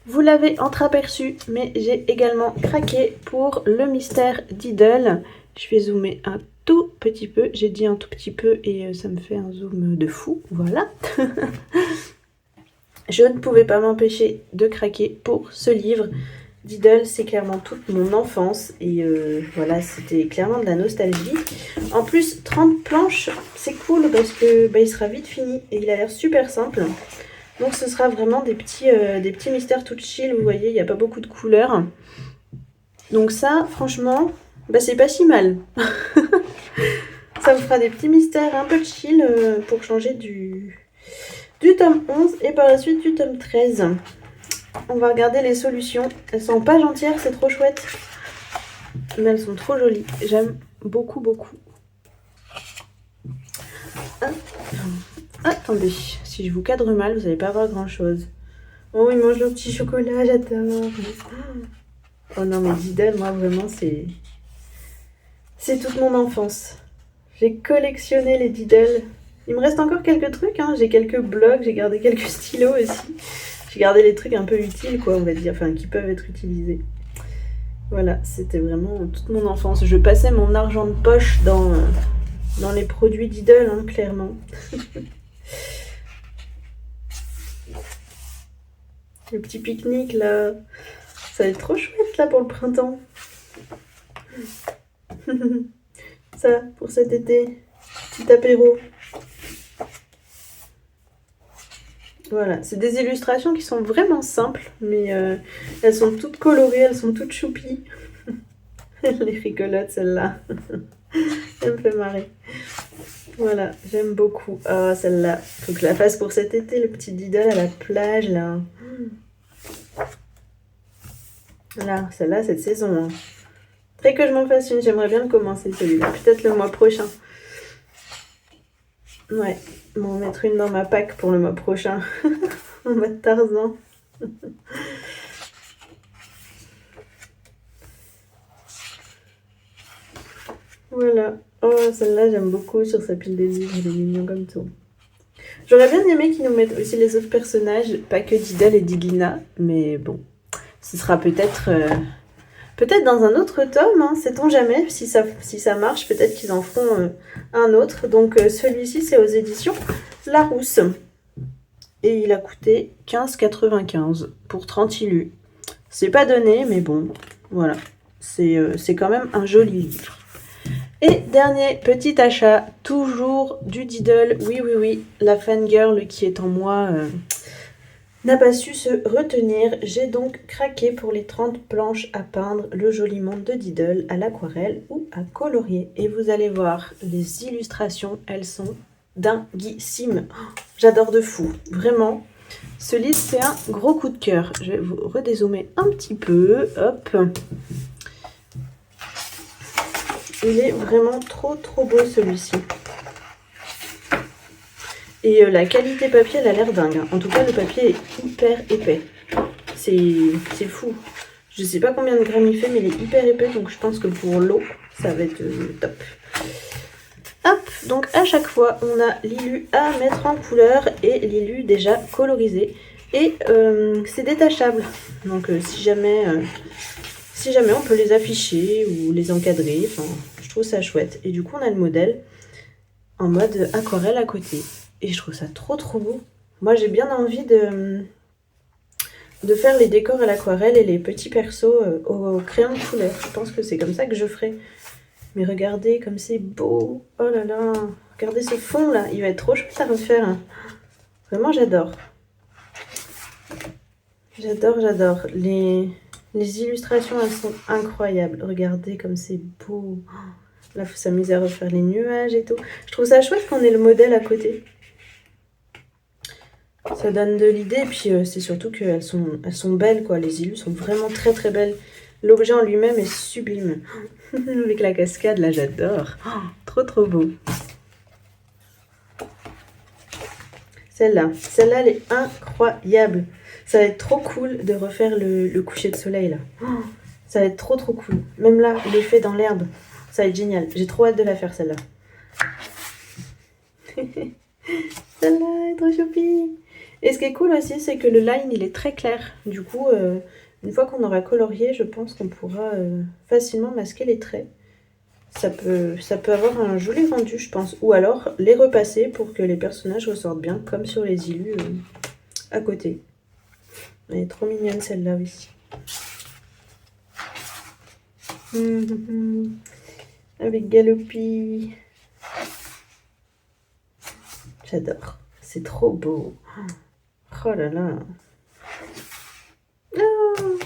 Vous l'avez entreaperçu, mais j'ai également craqué pour le mystère Diddle. Je vais zoomer un tout petit peu. J'ai dit un tout petit peu et ça me fait un zoom de fou. Voilà. Je ne pouvais pas m'empêcher de craquer pour ce livre. Diddle, c'est clairement toute mon enfance. Et voilà, c'était clairement de la nostalgie. En plus, 30 planches, c'est cool parce que il sera vite fini. Et il a l'air super simple. Donc ce sera vraiment des petits mystères tout chill, vous voyez, il n'y a pas beaucoup de couleurs. Donc ça, franchement, c'est pas si mal. Ça vous fera des petits mystères un peu chill pour changer du tome 11 et par la suite du tome 13. On va regarder les solutions. Elles sont en page entière, c'est trop chouette. Mais elles sont trop jolies. J'aime beaucoup, beaucoup. Attendez, si je vous cadre mal, vous n'allez pas voir grand chose. Oh, il mange le petit chocolat, j'adore. Oh non, mais Diddle, moi vraiment, c'est toute mon enfance. J'ai collectionné les Diddle. Il me reste encore quelques trucs, hein. J'ai quelques blocs, j'ai gardé quelques stylos aussi. J'ai gardé les trucs un peu utiles, quoi, on va dire, enfin, qui peuvent être utilisés. Voilà, c'était vraiment toute mon enfance. Je passais mon argent de poche dans les produits Diddle, hein, clairement. Le petit pique-nique, là. Ça va être trop chouette, là, pour le printemps. Ça, pour cet été. Petit apéro. Voilà, c'est des illustrations qui sont vraiment simples, mais elles sont toutes colorées, elles sont toutes choupies. Elle est rigolote, celle-là. Elle me fait marrer. Voilà, j'aime beaucoup. Ah, celle-là, faut que je la fasse pour cet été, le petit Diddle à la plage, là. Là, celle-là, cette saison. Hein. Très que je m'en fasse une, j'aimerais bien le commencer, celui-là. Peut-être le mois prochain. Ouais, m'en mettre une dans ma pack pour le mois prochain. En mode Tarzan. Voilà. Oh, celle-là, j'aime beaucoup sur sa pile des livres. Il est mignon comme tout. J'aurais bien aimé qu'ils nous mettent aussi les autres personnages, pas que Diddle et Diglina, mais bon, ce sera peut-être dans un autre tome, hein, sait-on jamais, si ça marche, peut-être qu'ils en feront un autre. Donc celui-ci, c'est aux éditions Larousse. Et il a coûté 15,95 pour 30 illus. C'est pas donné, mais bon, voilà. C'est quand même un joli livre. Et dernier petit achat, toujours du Diddle. Oui, la fangirl qui est en moi n'a pas su se retenir. J'ai donc craqué pour les 30 planches à peindre le joli monde de Diddle à l'aquarelle ou à colorier. Et vous allez voir, les illustrations, elles sont dinguissimes. J'adore de fou, vraiment. Ce livre, c'est un gros coup de cœur. Je vais vous redézoomer un petit peu. Hop. Il est vraiment trop beau celui-ci. Et la qualité papier, elle a l'air dingue. Hein. En tout cas, le papier est hyper épais. C'est fou. Je sais pas combien de grammes il fait, mais il est hyper épais. Donc je pense que pour l'eau, ça va être top. Hop, donc à chaque fois, on a l'illu à mettre en couleur et l'illu déjà colorisé. Et c'est détachable. Donc si jamais on peut les afficher ou les encadrer, enfin, je trouve ça chouette. Et du coup, on a le modèle en mode aquarelle à côté. Et je trouve ça trop beau. Moi, j'ai bien envie de faire les décors à l'aquarelle et les petits persos au crayon de couleur. Je pense que c'est comme ça que je ferai. Mais regardez comme c'est beau. Oh là là. Regardez ce fond là. Il va être trop chouette à refaire. Hein. Vraiment, j'adore. J'adore. Les illustrations, elles sont incroyables. Regardez comme c'est beau. Là, il faut s'amuser à refaire les nuages et tout. Je trouve ça chouette qu'on ait le modèle à côté. Ça donne de l'idée. Et puis, c'est surtout qu'elles sont belles, quoi. Les illus sont vraiment très belles. L'objet en lui-même est sublime. Avec la cascade, là, j'adore. Oh, trop beau. Celle-là, elle est incroyable. Ça va être trop cool de refaire le coucher de soleil, là. Oh, Ça va être trop trop cool. Même là, l'effet dans l'herbe, ça va être génial. J'ai trop hâte de la faire celle-là. Celle-là est trop choupie. Et ce qui est cool aussi, c'est que le line, il est très clair. Du coup, une fois qu'on aura colorié, je pense qu'on pourra facilement masquer les traits. Ça peut avoir un joli rendu, je pense. Ou alors, les repasser pour que les personnages ressortent bien, comme sur les illus à côté. Elle est trop mignonne, celle-là aussi. Avec Galopi. J'adore. C'est trop beau. Oh là là. Oh,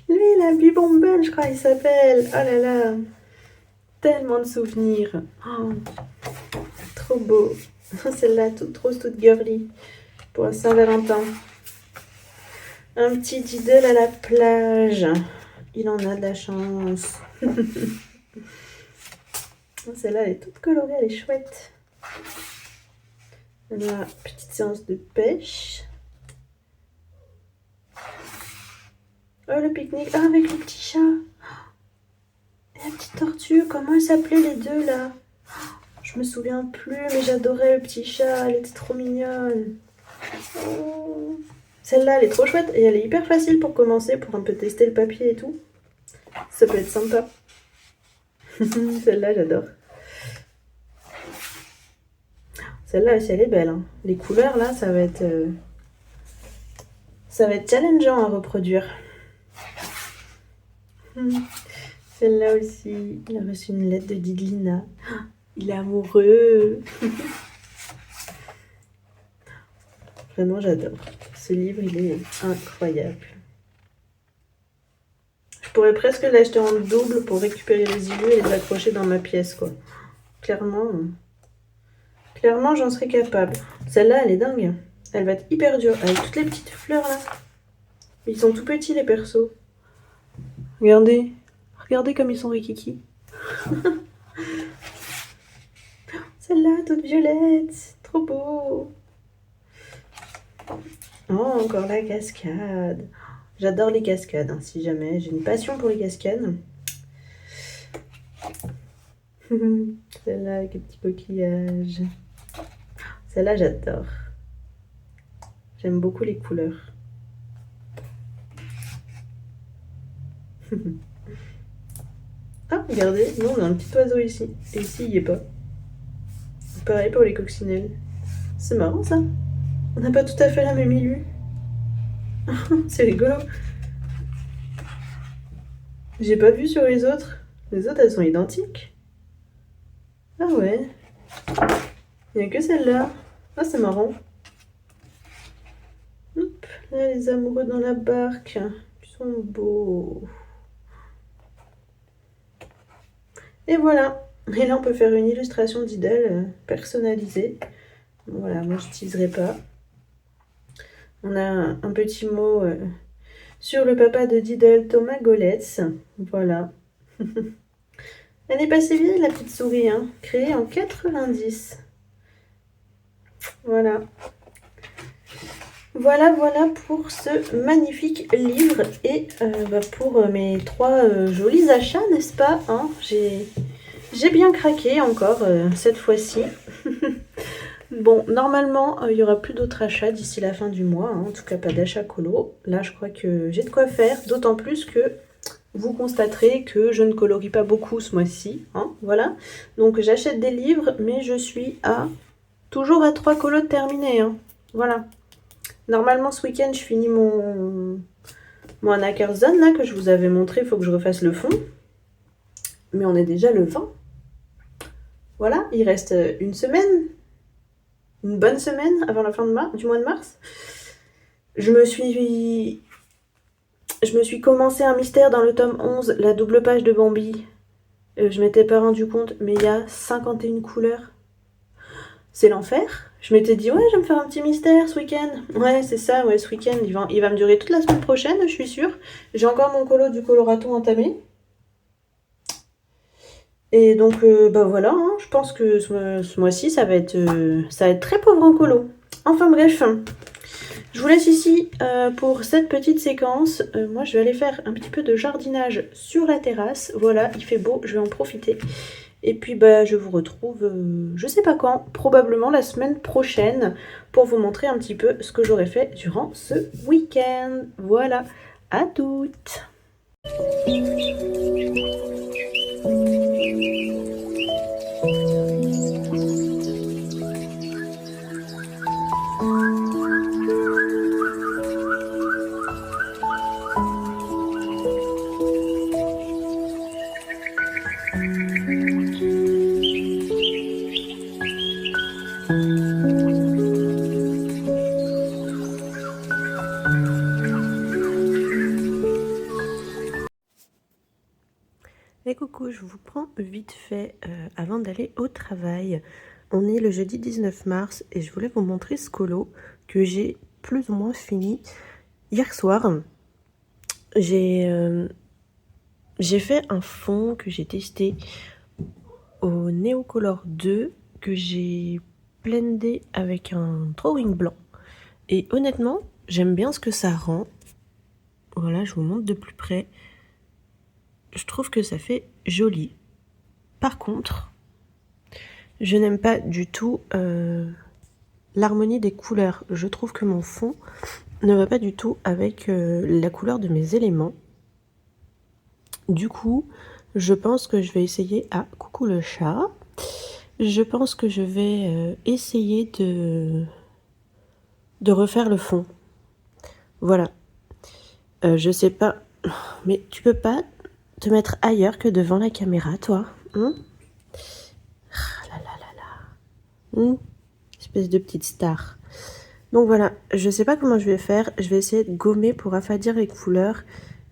lui, la Bibomble, je crois il s'appelle. Oh là là. Tellement de souvenirs. Oh, trop beau. Celle-là, toute rose, toute girly. Pour Saint-Valentin. Un petit Diddle à la plage. Il en a de la chance. Celle-là, elle est toute colorée, elle est chouette. Là, petite séance de pêche. Oh, le pique-nique. Ah, avec le petit chat. Et la petite tortue. Comment elles s'appelaient les deux, là? Je me souviens plus, mais j'adorais le petit chat. Elle était trop mignonne. Oh. Celle-là, elle est trop chouette. Et elle est hyper facile pour commencer, pour un peu tester le papier et tout. Ça peut être sympa. Celle-là, j'adore. Celle-là aussi, elle est belle. Hein. Les couleurs, là, ça va être challengeant à reproduire. Celle-là aussi, il a reçu une lettre de Didlina. Il est amoureux. Vraiment, j'adore. Ce livre, il est incroyable. Je pourrais presque l'acheter en double pour récupérer les illus et les accrocher dans ma pièce, quoi. Clairement, j'en serais capable. Celle-là, elle est dingue. Elle va être hyper dure. Avec toutes les petites fleurs, là. Ils sont tout petits, les persos. Regardez. Regardez comme ils sont rikiki. Celle-là, toute violette. Trop beau. Oh, encore la cascade. J'adore les cascades, hein, si jamais. J'ai une passion pour les cascades. Celle-là avec les petits coquillages. Celle-là, j'adore. J'aime beaucoup les couleurs. Ah, regardez, nous on a un petit oiseau ici. Et ici, il n'y est pas. Pareil pour les coccinelles. C'est marrant ça. On n'a pas tout à fait la même illue. C'est rigolo. J'ai pas vu sur les autres. Les autres, elles sont identiques. Ah ouais. Il n'y a que celle-là. Ah, c'est marrant. Hop, là, les amoureux dans la barque. Ils sont beaux. Et voilà. Et là, on peut faire une illustration d'Idel personnalisée. Voilà, moi, je n'utiliserai pas. On a un petit mot sur le papa de Diddle, Thomas Goletz. Voilà. Elle n'est pas si vieille, la petite souris, hein. Créée en 90. Voilà. Voilà pour ce magnifique livre et pour mes 3 jolis achats, n'est-ce pas, hein. J'ai bien craqué encore cette fois-ci. Bon, normalement, il n'y aura plus d'autres achats d'ici la fin du mois. Hein. En tout cas, pas d'achat colo. Là, je crois que j'ai de quoi faire. D'autant plus que vous constaterez que je ne colorie pas beaucoup ce mois-ci. Hein, voilà. Donc, j'achète des livres, mais je suis toujours à 3 colos terminés. Hein. Voilà. Normalement, ce week-end, je finis mon Hacker Zone, là, que je vous avais montré. Il faut que je refasse le fond. Mais on est déjà le 20. Voilà, il reste une semaine. Une bonne semaine avant la fin du mois de mars. Je me suis commencé un mystère dans le tome 11, la double page de Bambi. Je m'étais pas rendu compte, mais il y a 51 couleurs. C'est l'enfer. Je m'étais dit, ouais, je vais me faire un petit mystère ce week-end. Ouais, c'est ça, ouais, ce week-end. Il va me durer toute la semaine prochaine, je suis sûre. J'ai encore mon colo du Coloraton entamé. Et donc, voilà, hein, je pense que ce mois-ci, ça va être très pauvre en colo. Enfin bref, Je vous laisse ici pour cette petite séquence. Moi, je vais aller faire un petit peu de jardinage sur la terrasse. Voilà, il fait beau, je vais en profiter. Et puis, bah, je vous retrouve, je sais pas quand, probablement la semaine prochaine, pour vous montrer un petit peu ce que j'aurai fait durant ce week-end. Voilà, à toutes! Et coucou, je vous prends vite fait avant d'aller au travail. On est le jeudi 19 mars et je voulais vous montrer ce colo que j'ai plus ou moins fini hier soir. J'ai fait un fond que j'ai testé au Neocolor 2 que j'ai blendé avec un drawing blanc. Et honnêtement, j'aime bien ce que ça rend. Voilà, je vous montre de plus près. Je trouve que ça fait joli. Par contre, je n'aime pas du tout l'harmonie des couleurs. Je trouve que mon fond ne va pas du tout avec la couleur de mes éléments. Du coup, je pense que je vais essayer... Ah, coucou le chat. Je pense que je vais essayer de refaire le fond. Voilà. Je sais pas... Mais tu peux pas te mettre ailleurs que devant la caméra, toi, hein? Ah là là là là. Espèce de petite star. Donc voilà, je sais pas comment je vais faire. Je vais essayer de gommer pour affadir les couleurs.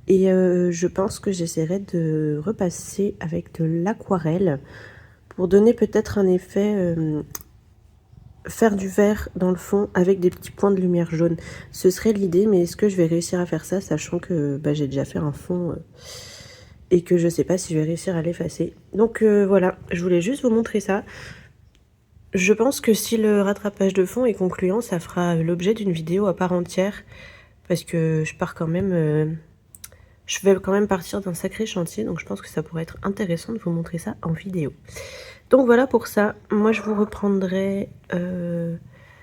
Et je pense que j'essaierai de repasser avec de l'aquarelle pour donner peut-être un effet... faire du vert dans le fond avec des petits points de lumière jaune. Ce serait l'idée, mais est-ce que je vais réussir à faire ça, sachant que j'ai déjà fait un fond et que je sais pas si je vais réussir à l'effacer. Donc voilà, je voulais juste vous montrer ça. Je pense que si le rattrapage de fond est concluant, ça fera l'objet d'une vidéo à part entière, parce que je pars quand même... je vais quand même partir d'un sacré chantier, donc je pense que ça pourrait être intéressant de vous montrer ça en vidéo. Donc voilà pour ça. Moi, je vous reprendrai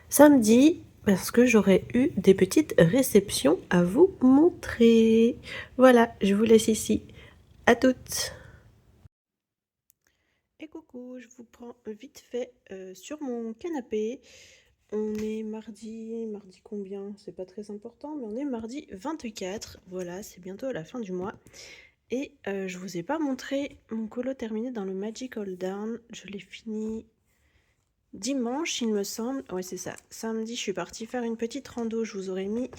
samedi parce que j'aurai eu des petites réceptions à vous montrer. Voilà, je vous laisse ici. À toutes. Et coucou, je vous prends vite fait sur mon canapé. On est mardi combien? C'est pas très important, mais on est mardi 24. Voilà, c'est bientôt la fin du mois. Et je vous ai pas montré mon colo terminé dans le Magical Down. Je l'ai fini dimanche, il me semble. Ouais, c'est ça. Samedi, je suis partie faire une petite rando. Je vous aurais mis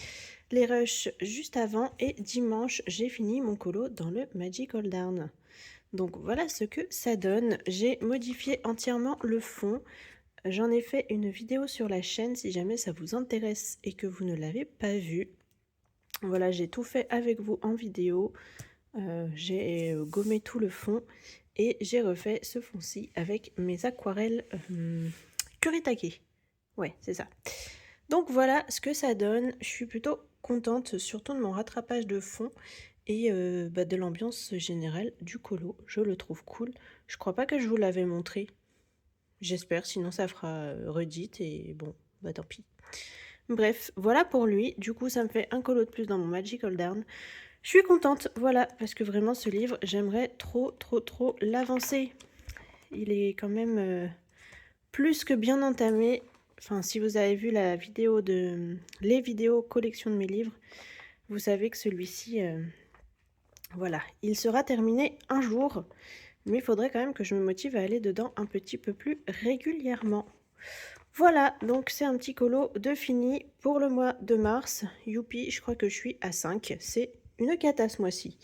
les rushs juste avant. Et dimanche, j'ai fini mon colo dans le Magical Down. Donc voilà ce que ça donne. J'ai modifié entièrement le fond. J'en ai fait une vidéo sur la chaîne si jamais ça vous intéresse et que vous ne l'avez pas vue. Voilà, j'ai tout fait avec vous en vidéo. J'ai gommé tout le fond et j'ai refait ce fond-ci avec mes aquarelles Kuretake. Ouais, c'est ça. Donc voilà ce que ça donne. Je suis plutôt contente, surtout de mon rattrapage de fond et de l'ambiance générale du colo. Je le trouve cool. Je crois pas que je vous l'avais montré. J'espère, sinon ça fera redite et bon, bah tant pis. Bref, voilà pour lui. Du coup, ça me fait un colo de plus dans mon Magical Down. Je suis contente, voilà, parce que vraiment ce livre, j'aimerais trop l'avancer. Il est quand même plus que bien entamé. Enfin, si vous avez vu la vidéo les vidéos collection de mes livres, vous savez que celui-ci, voilà, il sera terminé un jour. Mais il faudrait quand même que je me motive à aller dedans un petit peu plus régulièrement. Voilà, donc c'est un petit colo de fini pour le mois de mars. Youpi, je crois que je suis à 5. C'est une cata ce mois-ci.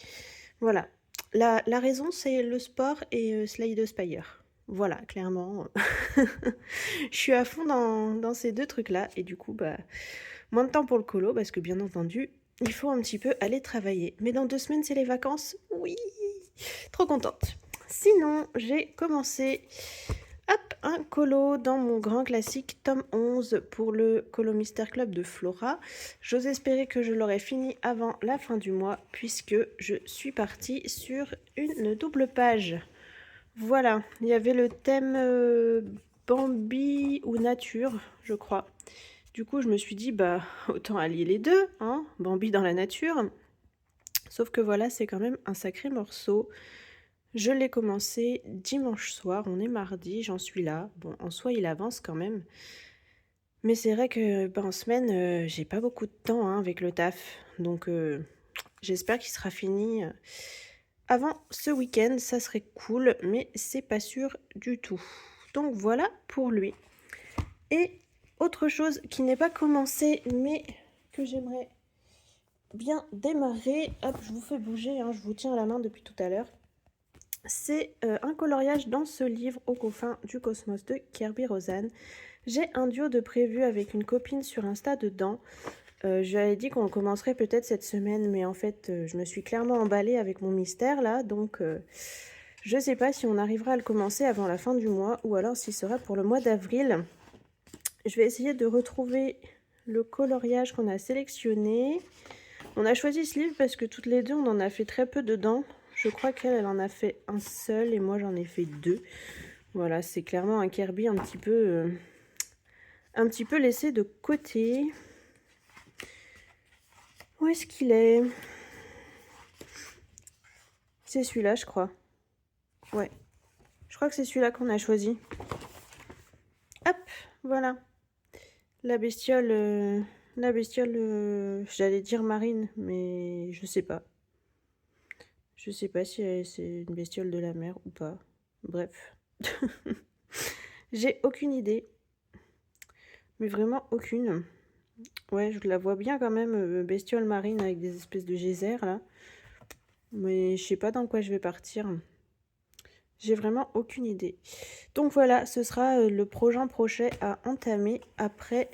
Voilà. La raison, c'est le sport et Slay Spire. Voilà, clairement. Je suis à fond dans ces deux trucs-là. Et du coup, moins de temps pour le colo, parce que bien entendu, il faut un petit peu aller travailler. Mais dans 2 semaines, c'est les vacances. Oui, trop contente. Sinon, j'ai commencé Hop, un colo dans mon grand classique tome 11 pour le Colo Mystère Club de Flora. J'ose espérer que je l'aurai fini avant la fin du mois puisque je suis partie sur une double page. Voilà, il y avait le thème Bambi ou nature, je crois. Du coup, je me suis dit, bah, autant allier les deux, hein, Bambi dans la nature. Sauf que voilà, c'est quand même un sacré morceau. Je l'ai commencé dimanche soir, on est mardi, j'en suis là. Bon, en soi, il avance quand même. Mais c'est vrai que en semaine, j'ai pas beaucoup de temps hein, avec le taf. Donc, j'espère qu'il sera fini avant ce week-end. Ça serait cool, mais c'est pas sûr du tout. Donc, voilà pour lui. Et autre chose qui n'est pas commencé, mais que j'aimerais bien démarrer. Hop, je vous fais bouger, hein, je vous tiens la main depuis tout à l'heure. C'est un coloriage dans ce livre aux confins du cosmos de Kerby Rosanne. J'ai un duo de prévu avec une copine sur Insta dedans. Je lui avais dit qu'on le commencerait peut-être cette semaine, mais en fait, je me suis clairement emballée avec mon mystère là, donc je sais pas si on arrivera à le commencer avant la fin du mois ou alors s'il sera pour le mois d'avril. Je vais essayer de retrouver le coloriage qu'on a sélectionné. On a choisi ce livre parce que toutes les deux, on en a fait très peu dedans. Je crois qu'elle en a fait un seul et moi j'en ai fait deux. Voilà, c'est clairement un Kerby un petit peu laissé de côté. Où est-ce qu'il est? C'est celui-là, je crois. Ouais, je crois que c'est celui-là qu'on a choisi. Hop, voilà. La bestiole, j'allais dire marine, mais je sais pas. Je sais pas si c'est une bestiole de la mer ou pas. Bref. J'ai aucune idée. Mais vraiment aucune. Ouais, je la vois bien quand même, bestiole marine avec des espèces de geysers là. Mais je sais pas dans quoi je vais partir. J'ai vraiment aucune idée. Donc voilà, ce sera le prochain projet à entamer après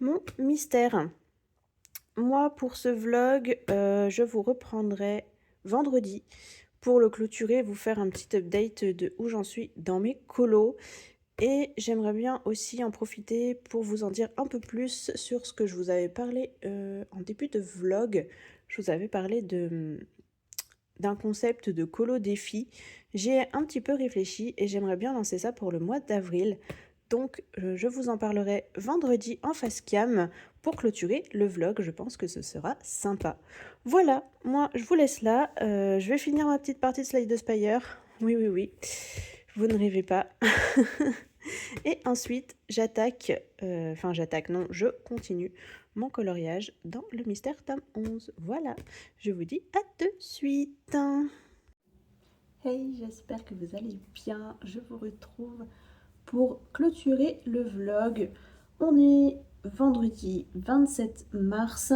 mon mystère. Moi, pour ce vlog, je vous reprendrai vendredi pour le clôturer, vous faire un petit update de où j'en suis dans mes colos. Et j'aimerais bien aussi en profiter pour vous en dire un peu plus sur ce que je vous avais parlé en début de vlog. Je vous avais parlé d'un concept de colo défi. J'ai un petit peu réfléchi et j'aimerais bien lancer ça pour le mois d'avril. Donc je vous en parlerai vendredi en face cam pour clôturer le vlog. Je pense que ce sera sympa. Voilà, moi je vous laisse là. Je vais finir ma petite partie de Slay the Spire. Oui, oui, oui. Vous ne rêvez pas. Et ensuite, je continue mon coloriage dans le mystère tome 11. Voilà, je vous dis à de suite. Hey, j'espère que vous allez bien. Je vous retrouve pour clôturer le vlog. On est vendredi 27 mars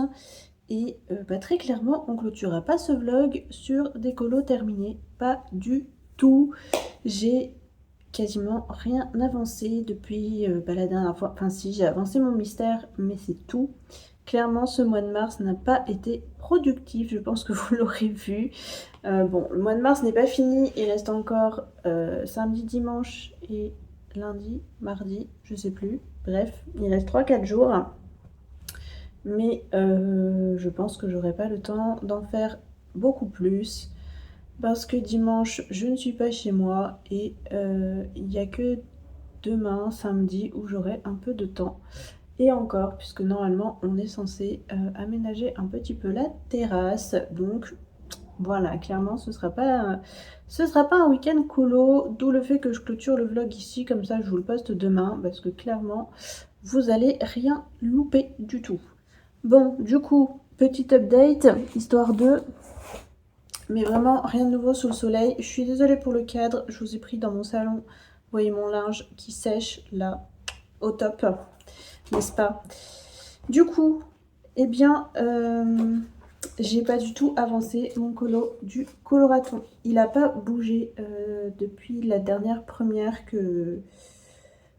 et très clairement, on clôturera pas ce vlog sur des colos terminés. Pas du tout. J'ai quasiment rien avancé depuis la dernière fois. Enfin si, j'ai avancé mon mystère, mais c'est tout. Clairement, ce mois de mars n'a pas été productif, je pense que vous l'aurez vu. Bon, le mois de mars n'est pas fini, il reste encore samedi, dimanche et lundi, mardi, je sais plus. Bref, il reste 3-4 jours. Mais je pense que j'aurai pas le temps d'en faire beaucoup plus. Parce que dimanche, je ne suis pas chez moi et il n'y a que demain, samedi, où j'aurai un peu de temps. Et encore, puisque normalement, on est censé aménager un petit peu la terrasse. Donc, voilà, clairement, ce sera pas un week-end colo. D'où le fait que je clôture le vlog ici, comme ça, je vous le poste demain. Parce que clairement, vous allez rien louper du tout. Bon, du coup, petit update, histoire de... Mais vraiment, rien de nouveau sous le soleil. Je suis désolée pour le cadre. Je vous ai pris dans mon salon. Vous voyez mon linge qui sèche là, au top. N'est-ce pas? Du coup, eh bien, j'ai pas du tout avancé mon colo du coloraton. Il n'a pas bougé depuis la dernière première que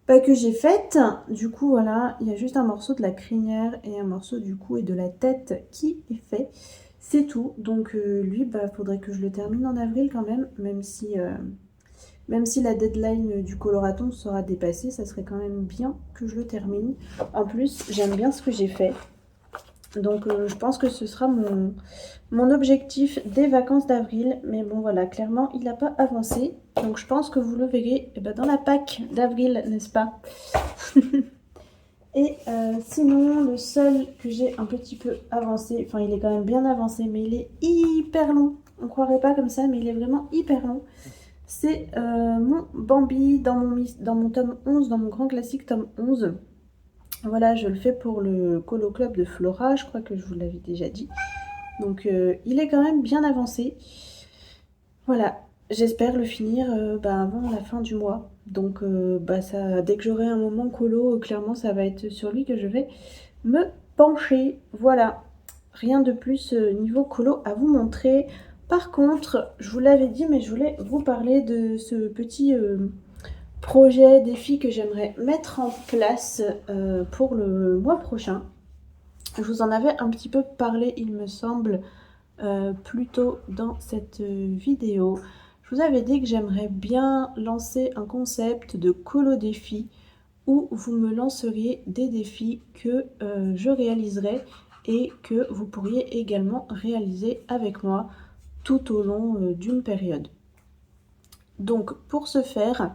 j'ai faite. Du coup, voilà, il y a juste un morceau de la crinière et un morceau du cou et de la tête qui est fait. C'est tout. Donc lui, faudrait que je le termine en avril quand même, même si Même si la deadline du coloraton sera dépassée, ça serait quand même bien que je le termine. En plus, j'aime bien ce que j'ai fait. Donc je pense que ce sera mon objectif des vacances d'avril. Mais bon voilà, clairement il n'a pas avancé. Donc je pense que vous le verrez dans la Pâques d'avril, n'est-ce pas? Et sinon, le seul que j'ai un petit peu avancé, enfin il est quand même bien avancé, mais il est hyper long. On croirait pas comme ça, mais il est vraiment hyper long. C'est mon Bambi dans mon tome 11, dans mon grand classique tome 11. Voilà, je le fais pour le Colo Club de Flora, je crois que je vous l'avais déjà dit. Donc il est quand même bien avancé. Voilà, j'espère le finir avant la fin du mois. Donc ça, dès que j'aurai un moment colo, clairement ça va être sur lui que je vais me pencher. Voilà, rien de plus niveau colo à vous montrer. Par contre, je vous l'avais dit, mais je voulais vous parler de ce petit projet, défi que j'aimerais mettre en place pour le mois prochain. Je vous en avais un petit peu parlé, il me semble, plus tôt dans cette vidéo. Je vous avais dit que j'aimerais bien lancer un concept de colo défi où vous me lanceriez des défis que je réaliserai et que vous pourriez également réaliser avec moi tout au long d'une période. Donc pour ce faire,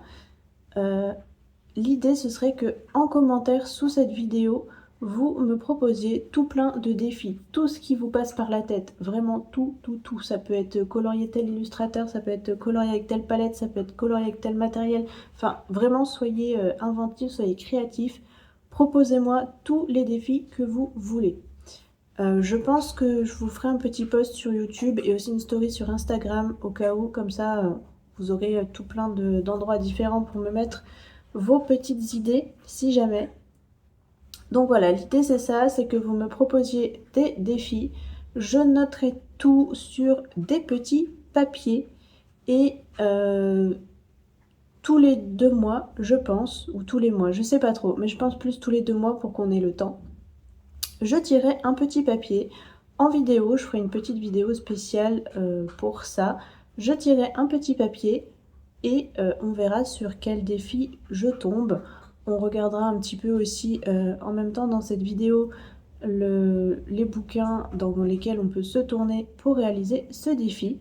l'idée ce serait que en commentaire sous cette vidéo, vous me proposiez tout plein de défis, tout ce qui vous passe par la tête, vraiment tout. Ça peut être colorier tel illustrateur, ça peut être colorier avec telle palette, ça peut être colorier avec tel matériel. Enfin, vraiment, soyez inventifs, soyez créatifs. Proposez-moi tous les défis que vous voulez. Je pense que je vous ferai un petit post sur YouTube et aussi une story sur Instagram au cas où, comme ça, vous aurez tout plein d'endroits différents pour me mettre vos petites idées, si jamais. Donc voilà, l'idée c'est ça, c'est que vous me proposiez des défis. Je noterai tout sur des petits papiers et tous les 2 mois, je pense, ou tous les mois, je sais pas trop, mais je pense plus tous les 2 mois pour qu'on ait le temps. Je tirerai un petit papier en vidéo, je ferai une petite vidéo spéciale pour ça. Je tirerai un petit papier et on verra sur quel défi je tombe. On regardera un petit peu aussi en même temps dans cette vidéo les bouquins dans lesquels on peut se tourner pour réaliser ce défi.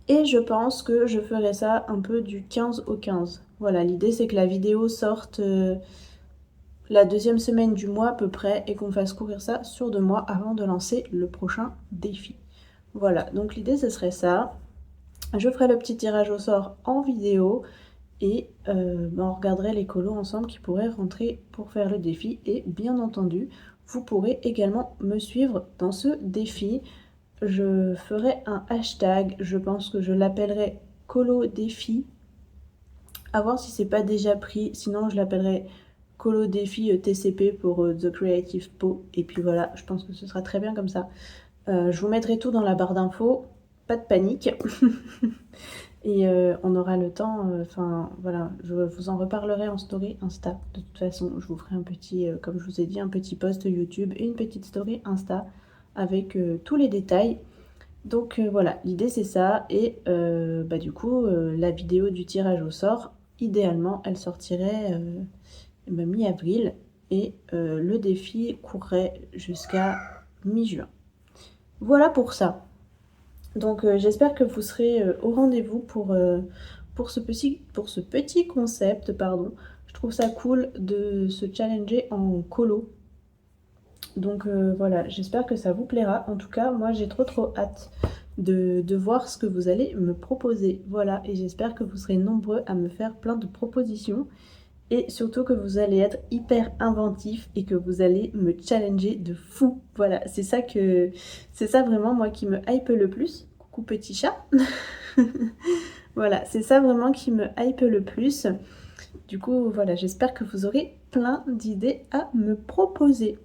Et je pense que je ferai ça un peu du 15 au 15. Voilà, l'idée c'est que la vidéo sorte la deuxième semaine du mois à peu près et qu'on fasse courir ça sur 2 mois avant de lancer le prochain défi. Voilà, donc l'idée ce serait ça. Je ferai le petit tirage au sort en vidéo et on regarderait les colos ensemble qui pourraient rentrer pour faire le défi. Et bien entendu, vous pourrez également me suivre dans ce défi. Je ferai un hashtag, je pense que je l'appellerai colo défi. À voir si c'est pas déjà pris, sinon je l'appellerai colo défi TCP pour The Creative Po. Et puis voilà, je pense que ce sera très bien comme ça. Je vous mettrai tout dans la barre d'infos, pas de panique. Et on aura le temps, voilà, je vous en reparlerai en story Insta. De toute façon, je vous ferai un petit, comme je vous ai dit, un petit post YouTube et une petite story Insta avec tous les détails. Donc voilà, l'idée c'est ça. Et du coup, la vidéo du tirage au sort, idéalement, elle sortirait mi-avril et le défi courrait jusqu'à mi-juin. Voilà pour ça. Donc j'espère que vous serez au rendez-vous pour ce petit concept, pardon. Je trouve ça cool de se challenger en colo. Donc voilà, j'espère que ça vous plaira. En tout cas, moi j'ai trop hâte de voir ce que vous allez me proposer. Voilà, et j'espère que vous serez nombreux à me faire plein de propositions. Et surtout que vous allez être hyper inventif et que vous allez me challenger de fou. Voilà, c'est ça vraiment moi qui me hype le plus. Coucou petit chat. Voilà, c'est ça vraiment qui me hype le plus. Du coup, voilà, j'espère que vous aurez plein d'idées à me proposer.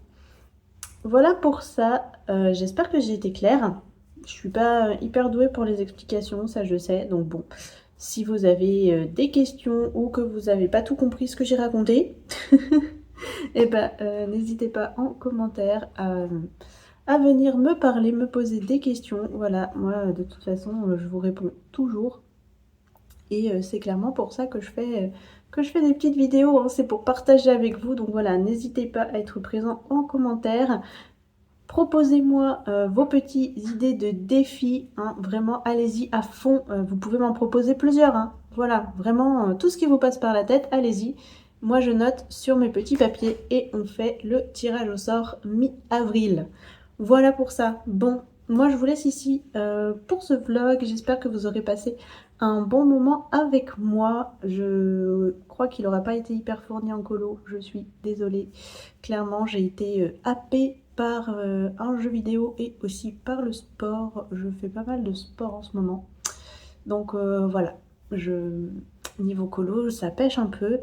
Voilà pour ça. J'espère que j'ai été claire. Je suis pas hyper douée pour les explications, ça je sais. Donc bon, si vous avez des questions ou que vous n'avez pas tout compris ce que j'ai raconté, n'hésitez pas en commentaire à venir me parler, me poser des questions. Voilà, moi de toute façon, je vous réponds toujours. Et c'est clairement pour ça que je fais des petites vidéos, hein. C'est pour partager avec vous. Donc voilà, n'hésitez pas à être présent en commentaire. Proposez-moi vos petites idées de défis, hein. Vraiment, allez-y à fond. Vous pouvez m'en proposer plusieurs, hein. Voilà, vraiment, tout ce qui vous passe par la tête, allez-y. Moi, je note sur mes petits papiers et on fait le tirage au sort mi-avril. Voilà pour ça. Bon, moi, je vous laisse ici pour ce vlog. J'espère que vous aurez passé un bon moment avec moi. Je crois qu'il n'aura pas été hyper fourni en colo. Je suis désolée. Clairement, j'ai été happée par un jeu vidéo et aussi par le sport. Je fais pas mal de sport en ce moment. Donc voilà, niveau colo, ça pêche un peu.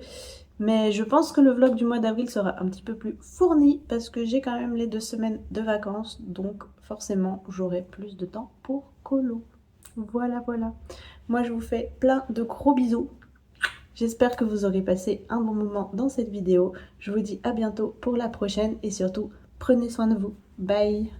Mais je pense que le vlog du mois d'avril sera un petit peu plus fourni parce que j'ai quand même les 2 semaines de vacances. Donc forcément, j'aurai plus de temps pour colo. Voilà, voilà. Moi, je vous fais plein de gros bisous. J'espère que vous aurez passé un bon moment dans cette vidéo. Je vous dis à bientôt pour la prochaine et surtout, prenez soin de vous. Bye!